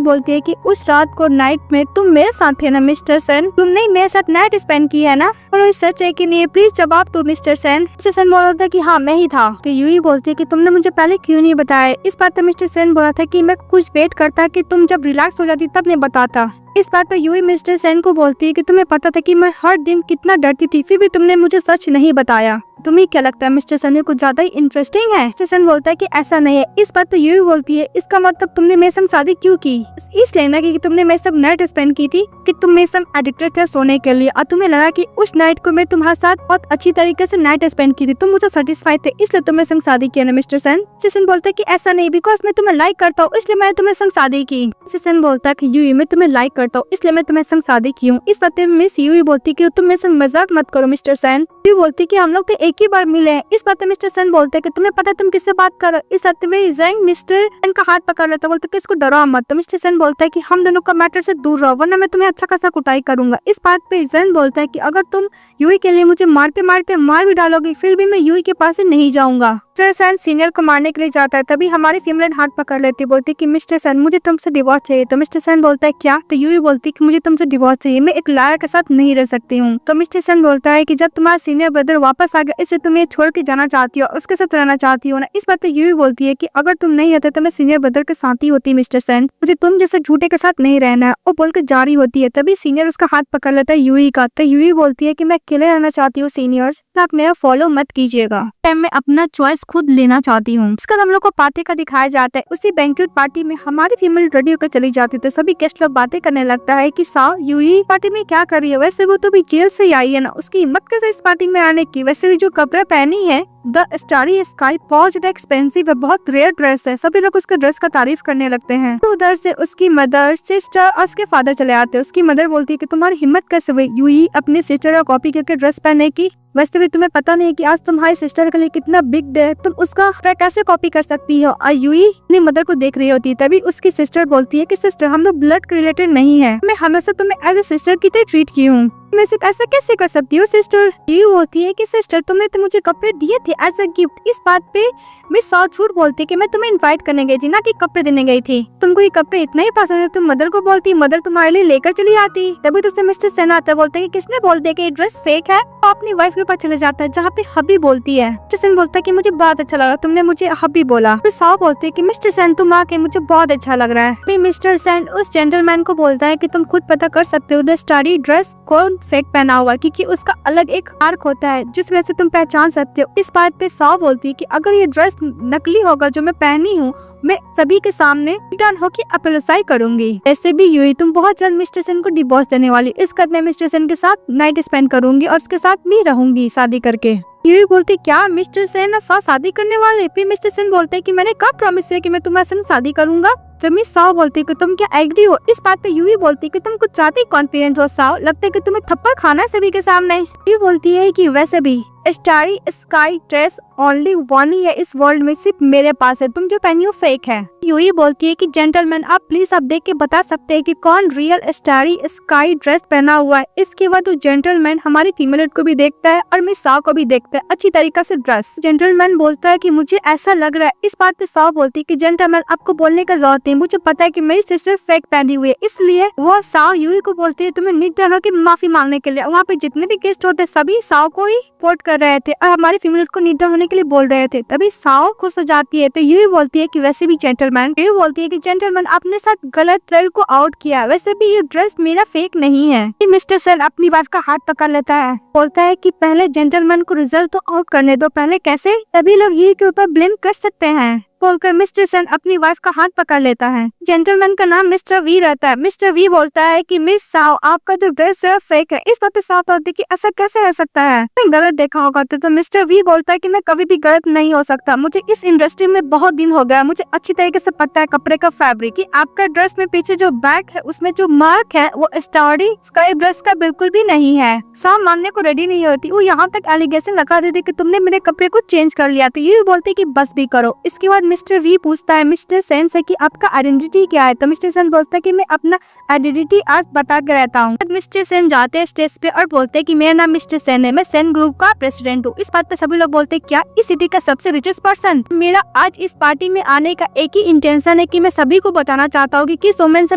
बोलती है कि उस रात को नाइट में तुम मेरे साथ थे ना मिस्टर सेन, तुमने मेरे साथ नाइट स्पेंड की है ना, और सच है कि नहीं प्लीज जवाब दो मिस्टर सेन। मिस्टर सेन बोल रहा था कि हाँ मैं ही था। तो यूई बोलती है कि तुमने मुझे पहले क्यों नहीं बताया। इस बात पर मिस्टर सेन बोला था कि मैं कुछ वेट करता कि तुम जब रिलैक्स हो जाती तब मैं बताता। इस बात पर यूई मिस्टर सेन को बोलती है कि तुम्हें पता था कि मैं हर दिन कितना डरती थी फिर भी तुमने मुझे सच नहीं बताया। तुम्हें क्या लगता है मिस्टर सेन कुछ ज्यादा ही इंटरेस्टिंग है। मिस्टर सेन बोलता है कि ऐसा नहीं है। इस बात पर यूई बोलती है इसका मतलब तुमने मेरे संग शादी क्यों की, इसलिए ना कि तुमने मेरे साथ नाइट स्पेंड की थी कि तुम मेरे संग एडिक्टेड थे सोने के लिए और तुम्हें लगा कि उस नाइट को मैं तुम्हारे साथ बहुत अच्छी तरीके से नाइट स्पेंड की थी, तुम मुझे सेटिस्फाइड थे इसलिए तुम मेरे संग शादी किया ना मिस्टर सेन। मिस्टर सेन बोलता है कि ऐसा नहीं बिकॉज मैं तुम्हें लाइक करता हूँ इसलिए मैंने तुम्हें संग शादी की। मिस्टर सेन बोलता है कि यूई मैं तुम्हें लाइक करता हूँ इसलिए मैं तुम्हें संग शादी की हूँ। इस बात में मिस यूई बोलती कि तुम मेरे संग मजाक मत करो मिस्टर सेन। यूई बोलती कि हम लोग तो एक ही बार मिले हैं। इस बात में मिस्टर सेन बोलते कि तुम्हें पता है तुम किससे बात करो। इस बात में ज़ैंग मिस्टर सेन का हाथ पकड़ लेता, बोलते कि इसको डराओ मत। तो मिस्टर सेन बोलता है कि हम दोनों का मैटर से दूर रहो वरना मैं तुम्हें अच्छा खासा कुटाई करूंगा। इस बात पे ज़ैंग बोलता है कि अगर तुम यूई के लिए मुझे मारते मारते मार भी डालोगे फिर भी मैं यूई के पास से नहीं जाऊंगा। मिस्टर सेन सीनियर को मारने के लिए जाता है, तभी हमारी फीमेल हाथ पकड़ लेती, बोलती कि मिस्टर सेन मुझे तुमसे डिवोर्स चाहिए। तो मिस्टर सेन बोलता है क्या। तो यूई बोलती कि मुझे तुमसे डिवोर्स चाहिए, मैं एक लायर के साथ नहीं रह सकती हूँ। तो मिस्टर सेन बोलता है कि जब तुम्हारा सीनियर ब्रदर वापस आ गया इससे तुम ये छोड़ के जाना चाहती हो, उसके साथ रहना चाहती हो ना। इस बात पे यूई बोलती है कि अगर तुम नहीं रहते तो मैं सीनियर ब्रदर के साथ ही होती मिस्टर सेन, मुझे तुम जैसे झूठे के साथ नहीं रहना है। वो बोलकर जारी होती है, तभी सीनियर उसका हाथ पकड़ लेता है यूई का। तो यूई बोलती है कि मैं अकेले रहना चाहती हूँ सीनियर्स, आप मेरा फॉलो मत कीजिएगा, मैं अपना चॉइस खुद लेना चाहती हूँ। इसका हम लोग को पार्टी का दिखाया जाता है। उसी बैंक्वेट पार्टी में हमारी फीमेल रेडी होकर चली जाती है तो सभी गेस्ट लोग बातें करने लगता है कि साव यूई पार्टी में क्या कर रही है, वैसे वो तो भी जेल से आई है ना, उसकी हिम्मत कैसे इस पार्टी में आने की। वैसे भी जो कपड़े पहनी है द स्टारी स्काई बहुत ज्यादा एक्सपेंसिव है, बहुत रेयर ड्रेस है। सभी लोग उसके ड्रेस का तारीफ करने लगते हैं। तो उधर से उसकी मदर सिस्टर और उसके फादर चले आते हैं। उसकी मदर बोलती है कि तुम्हारी हिम्मत कैसे हुई यूई अपनी सिस्टर का कॉपी करके ड्रेस पहनने की, वैसे भी तुम्हें पता नहीं कि आज तुम्हारी सिस्टर के लिए कितना बिग डे है, तुम उसका कैसे कॉपी कर सकती हो। और यूई अपनी मदर को देख रही होती है, तभी उसकी सिस्टर बोलती है कि सिस्टर हम लोग ब्लड रिलेटेड नहीं है, मैं हमेशा तुम्हें एज ए सिस्टर की तरह ट्रीट की हूँ, मैं ऐसा कैसे कर सकती हूँ सिस्टर। ये होती है कि सिस्टर तुमने तो मुझे कपड़े दिए थे एज अ गिफ्ट। इस बात पे मिस साव झूठ बोलती है कि मैं तुम्हें इनवाइट करने गई थी ना कि कपड़े देने गई थी, तुमको ये कपड़े इतना ही पसंद है। तुम मदर को बोलती, मदर तुम्हारे लिए लेकर चली आती। तभी तो मिस्टर सेन आता है, बोलते है कि किसने बोल दिया कि ड्रेस फेक है। तो अपनी वाइफ के पास चले जाता है जहाँ पे हबी बोलती है। मिस्टर सेन बोलता है कि मुझे बहुत अच्छा लगा तुमने मुझे हबी बोला। फिर साव बोलती है कि मिस्टर सेन तुम आके मुझे बहुत अच्छा लग रहा है। फिर मिस्टर सेन उस जेंटलमैन को बोलता है कि तुम खुद पता कर सकते हो द स्टारी ड्रेस कौन फेक पहना हुआ, क्योंकि उसका अलग एक मार्क होता है जिस वजह से तुम पहचान सकते हो। इस बात पे साव बोलती है कि अगर ये ड्रेस नकली होगा जो मैं पहनी हूँ मैं सभी के सामने रिटर्न होकर अपोलोजाइज करूंगी। ऐसे भी यूई तुम बहुत जल्द मिस्टर सेन को डिवोर्स देने वाली, इस कर मैं मिस्टर सेन के साथ नाइट स्पेंड करूंगी और उसके साथ भी रहूंगी शादी करके। यूई बोलती क्या मिस्टर सेन साथ शादी करने वाले। फिर मिस्टर सेन बोलते हैं कि मैंने कब प्रॉमिस किया कि मैं तुम्हारे संग शादी करूंगा। तो मिस साव बोलती है कि तुम क्या एग्री हो। इस बात पे यूई बोलती है कि तुम कुछ ज्यादा ही कॉन्फिडेंट हो साव, लगता है कि तुम्हें थप्पड़ खाना है सभी के सामने। यूई बोलती है कि वैसे भी starry sky dress only one ही है इस वर्ल्ड में, सिर्फ मेरे पास है, तुम जो पहनी हो फेक है। यूई बोलती है कि जेंटलमैन आप प्लीज आप देख के बता सकते हैं कि कौन रियल स्टारी स्काई ड्रेस पहना हुआ है। इसके बाद वो जेंटलमैन हमारी फीमेल को भी देखता है और मिस साव को भी देखता है अच्छी तरीके से ड्रेस। जेंटलमैन बोलता है कि मुझे ऐसा लग रहा है। इस बात पे साव बोलती है कि जेंटलमैन आपको बोलने का जरूरत है, मुझे पता है कि मेरी सिस्टर फेक पहनी हुई है। इसलिए वो साव यूई को बोलती है तुम्हें नीट डालो की माफी मांगने के लिए। वहाँ पे जितने भी गेस्ट होते सभी साव को ही सपोर्ट कर रहे थे और हमारी फीमेल को नीट डाउन होने के लिए बोल रहे थे। तभी साव खुश हो जाती है तो यूई बोलती है कि वैसे भी जेंटलमैन, यूई बोलती है कि जेंटलमैन आपने साथ गलत ट्रेल को आउट किया, वैसे भी ये ड्रेस मेरा फेक नहीं है। मिस्टर सेन अपनी वाइफ का हाथ पकड़ लेता है, बोलता है कि पहले जेंटलमैन को रिजल्ट तो आउट करने दो, पहले कैसे सभी लोग यूई के ऊपर ब्लेम कर सकते हैं बोलकर मिस्टर सेन अपनी वाइफ का हाथ पकड़ लेता है। जेंटलमैन का नाम मिस्टर वी रहता है। मिस्टर वी बोलता है कि मिस साव आपका जो ड्रेस है फेक है। इस बात पे साव बोलती है कि ऐसा कैसे हो सकता है, गलत देखा होगा तो मिस्टर वी बोलता है कि मैं कभी भी गलत नहीं हो सकता, मुझे इस इंडस्ट्री में बहुत दिन हो गया, मुझे अच्छी तरीके से पता है कपड़े का फैब्रिक कि आपका ड्रेस में पीछे जो बैक है उसमें जो मार्क है वो स्टारी स्काई ड्रेस का बिल्कुल भी नहीं है। साव मानने को रेडी नहीं होती, वो यहाँ तक एलिगेशन लगा देती कि तुमने मेरे कपड़े को चेंज कर लिया। तो ये बोलती कि बस भी करो। इसके बाद मिस्टर वी पूछता है मिस्टर सेन से कि आपका आइडेंटिटी क्या है, तो मिस्टर सेन बोलता है कि मैं अपना आइडेंटिटी आज बता के रहता हूँ। मिस्टर सेन जाते हैं स्टेज पे और बोलते हैं कि मेरा नाम मिस्टर सेन है, मैं सेन ग्रुप का प्रेसिडेंट हूँ। इस बात पे सभी लोग बोलते हैं क्या इस सिटी का सबसे रिचेस्ट पर्सन। मेरा आज इस पार्टी में आने का एक ही इंटेंशन है कि मैं सभी को बताना चाहता हूँ कि किस वुमेन से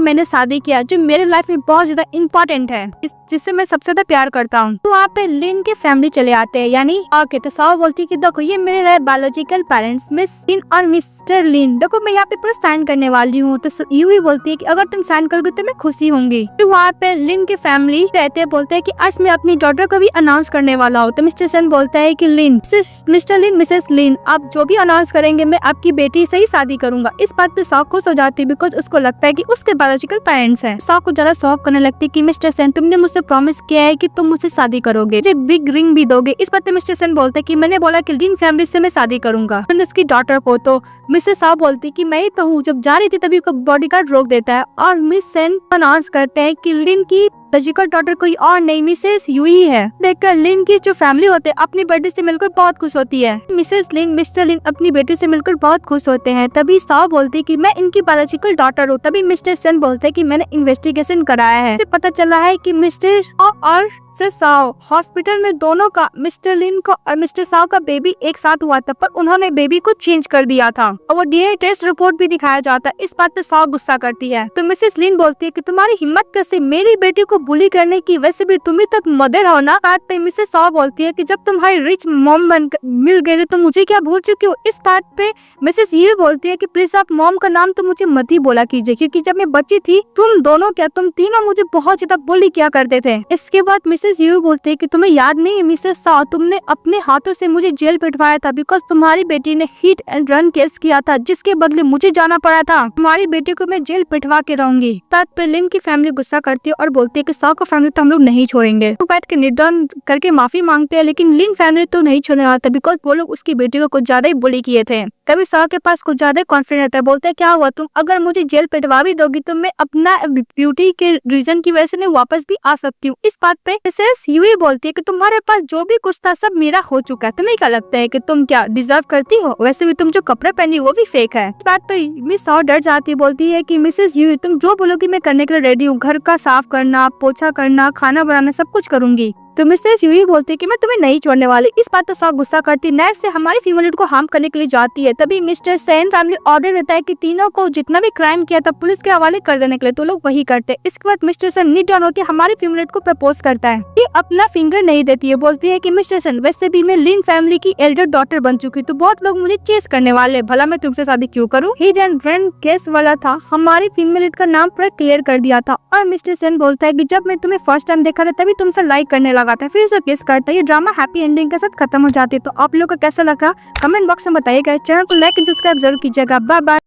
मैंने शादी किया जो मेरे लाइफ में बहुत ज्यादा इम्पोर्टेंट है, जिससे मैं सबसे ज्यादा प्यार करता हूँ। तो वहाँ पे लिन के फैमिली चले आते हैं, यानी ओके। तो साव बोलती है कि देखो ये मेरे बायोलॉजिकल पेरेंट्स मिस लिन और मिस्टर लिन, देखो मैं यहाँ पे पूरा साइन करने वाली हूँ। तो यूई बोलती है कि अगर तुम साइन करोगे तो मैं खुशी होंगी। तो वहाँ पे लिन के फैमिली रहते हैं, बोलते हैं कि आज मैं अपनी डॉटर को भी अनाउंस करने वाला हूँ। तो मिस्टर सेन बोलता है कि लिन, मिस्टर लिन, मिसेस लिन, आप जो भी अनाउंस करेंगे मैं आपकी बेटी से ही शादी करूंगा। इस बात पे साव खुश हो जाती है बिकॉज उसको लगता है कि उसके बायोलॉजिकल पेरेंट्स हैं। साव को ज्यादा शौक करने लगती है कि मिस्टर सेन तुमने मुझसे प्रॉमिस किया है कि तुम मुझसे शादी करोगे, मुझे बिग रिंग भी दोगे। इस बात पे मिस्टर सेन बोलते हैं कि मैंने बोला कि लिन फैमिली से मैं शादी करूंगा उसकी डॉटर को। तो मिसेस साव बोलती कि मैं ही तो हूँ। जब जा रही थी तभी बॉडीगार्ड रोक देता है और मिस सेन अनाउंस करते हैं कि लिन की लॉजिकल डॉटर कोई और नहीं मिसेस यूई है। देखकर लिन की जो फैमिली होते हैं अपनी बेटी से मिलकर बहुत खुश होती है। मिसेस लिन, मिस्टर लिन अपनी बेटी से मिलकर बहुत खुश होते हैं। तभी साव बोलती कि मैं इनकी बायोलॉजिकल डॉटर हूँ। तभी मिस्टर सेन बोलते कि मैंने इन्वेस्टिगेशन कराया है, पता चला है कि मिस्टर और साव हॉस्पिटल में दोनों का, मिस्टर लिन को और मिस्टर साव का बेबी एक साथ हुआ था, पर उन्होंने बेबी को चेंज कर दिया था और वो डीएनए टेस्ट रिपोर्ट भी दिखाया जाता है। इस बात पे साव गुस्सा करती है। तो मिसेस लिन बोलती है कि तुम्हारी हिम्मत कैसे मेरी बेटी को बुली करने की, वैसे भी तुम ही तक मदर हो ना। बात पे मिसेस साव बोलती है कि जब तुम्हारी रिच मॉम बन मिल गए तो मुझे क्या भूल चुकी हो। इस बात पे मिसेस ये बोलती है कि प्लीज आप मॉम का नाम तो मुझे मत ही बोला कीजिए, क्योंकि जब मैं बच्ची थी तुम दोनों क्या तुम तीनों मुझे बहुत ज्यादा बुली किया करते थे। इसके बाद मिसेस ये बोलते हैं कि तुम्हें याद नहीं है मिसेस साव, तुमने अपने हाथों से मुझे जेल पिटवाया था बिकॉज तुम्हारी बेटी ने हिट एंड रन केस किया था, जिसके बदले मुझे जाना पड़ा था। तुम्हारी बेटी को मैं जेल पिटवा के रहूंगी। बात पे लिन की फैमिली गुस्सा करती है और बोलती है कि साव को फैमिली तो हम लोग नहीं छोड़ेंगे। तो बैठ के निर्डन करके माफी मांगते हैं, लेकिन लिन फैमिली तो नहीं छोड़ने वाला बिकॉज वो लोग उसकी बेटी को कुछ ज्यादा ही बुली किए थे। तभी साव के पास कुछ ज्यादा कॉन्फिडेंस रहता है, बोलते हैं क्या हुआ तुम अगर मुझे जेल पिटवा भी दोगी तो मैं अपना ब्यूटी के रीजन की वजह से वापस भी आ सकती हूँ। इस बात पे मिसेस यूई बोलती है कि तुम्हारे पास जो भी कुछ था सब मेरा हो चुका है, तुम्हें क्या लगता है कि तुम क्या डिजर्व करती हो, वैसे भी तुम जो कपड़े पहनी वो भी फेक है। इस बात पे मिस साव डर जाती है, बोलती है कि मिसेस यूई तुम जो बोलोगी मैं करने के लिए रेडी हूँ, घर का साफ करना, पोछा करना, खाना बनाना सब कुछ करूंगी। तो मिसेस यूई बोलती है कि मैं तुम्हें नहीं छोड़ने वाली। इस बात तो साव गुस्सा करती नेट से हमारी फीमेल को हार्म करने के लिए जाती है। तभी मिस्टर सेन फैमिली ऑर्डर देता है कि तीनों को जितना भी क्राइम किया था पुलिस के हवाले कर देने के लिए, तो लोग वही करते हैं। इसके बाद मिस्टर सेन नीट डाउन होकर हमारी फीमेल को प्रपोज करता है। ये अपना फिंगर नहीं देती है, बोलती है कि मिस्टर सेन वैसे भी मैं लिन फैमिली की एल्डर डॉटर बन चुकी, तो बहुत लोग मुझे चेस करने वाले, भला मैं तुमसे शादी क्यों करूँ। हिट एंड रन केस वाला था, हमारी फीमेल का नाम पूरा क्लियर कर दिया था। और मिस्टर सेन बोलता है कि जब मैं तुम्हें फर्स्ट टाइम देखा था तभी तुमसे लाइक करने लगा था, फिर उसे किस करता है। ये ड्रामा हैप्पी एंडिंग के साथ खत्म हो जाती है। तो आप लोगों को कैसा लगा कमेंट बॉक्स में बताइएगा। चैनल को लाइक एंड सब्सक्राइब जरूर कीजिएगा। Bye bye.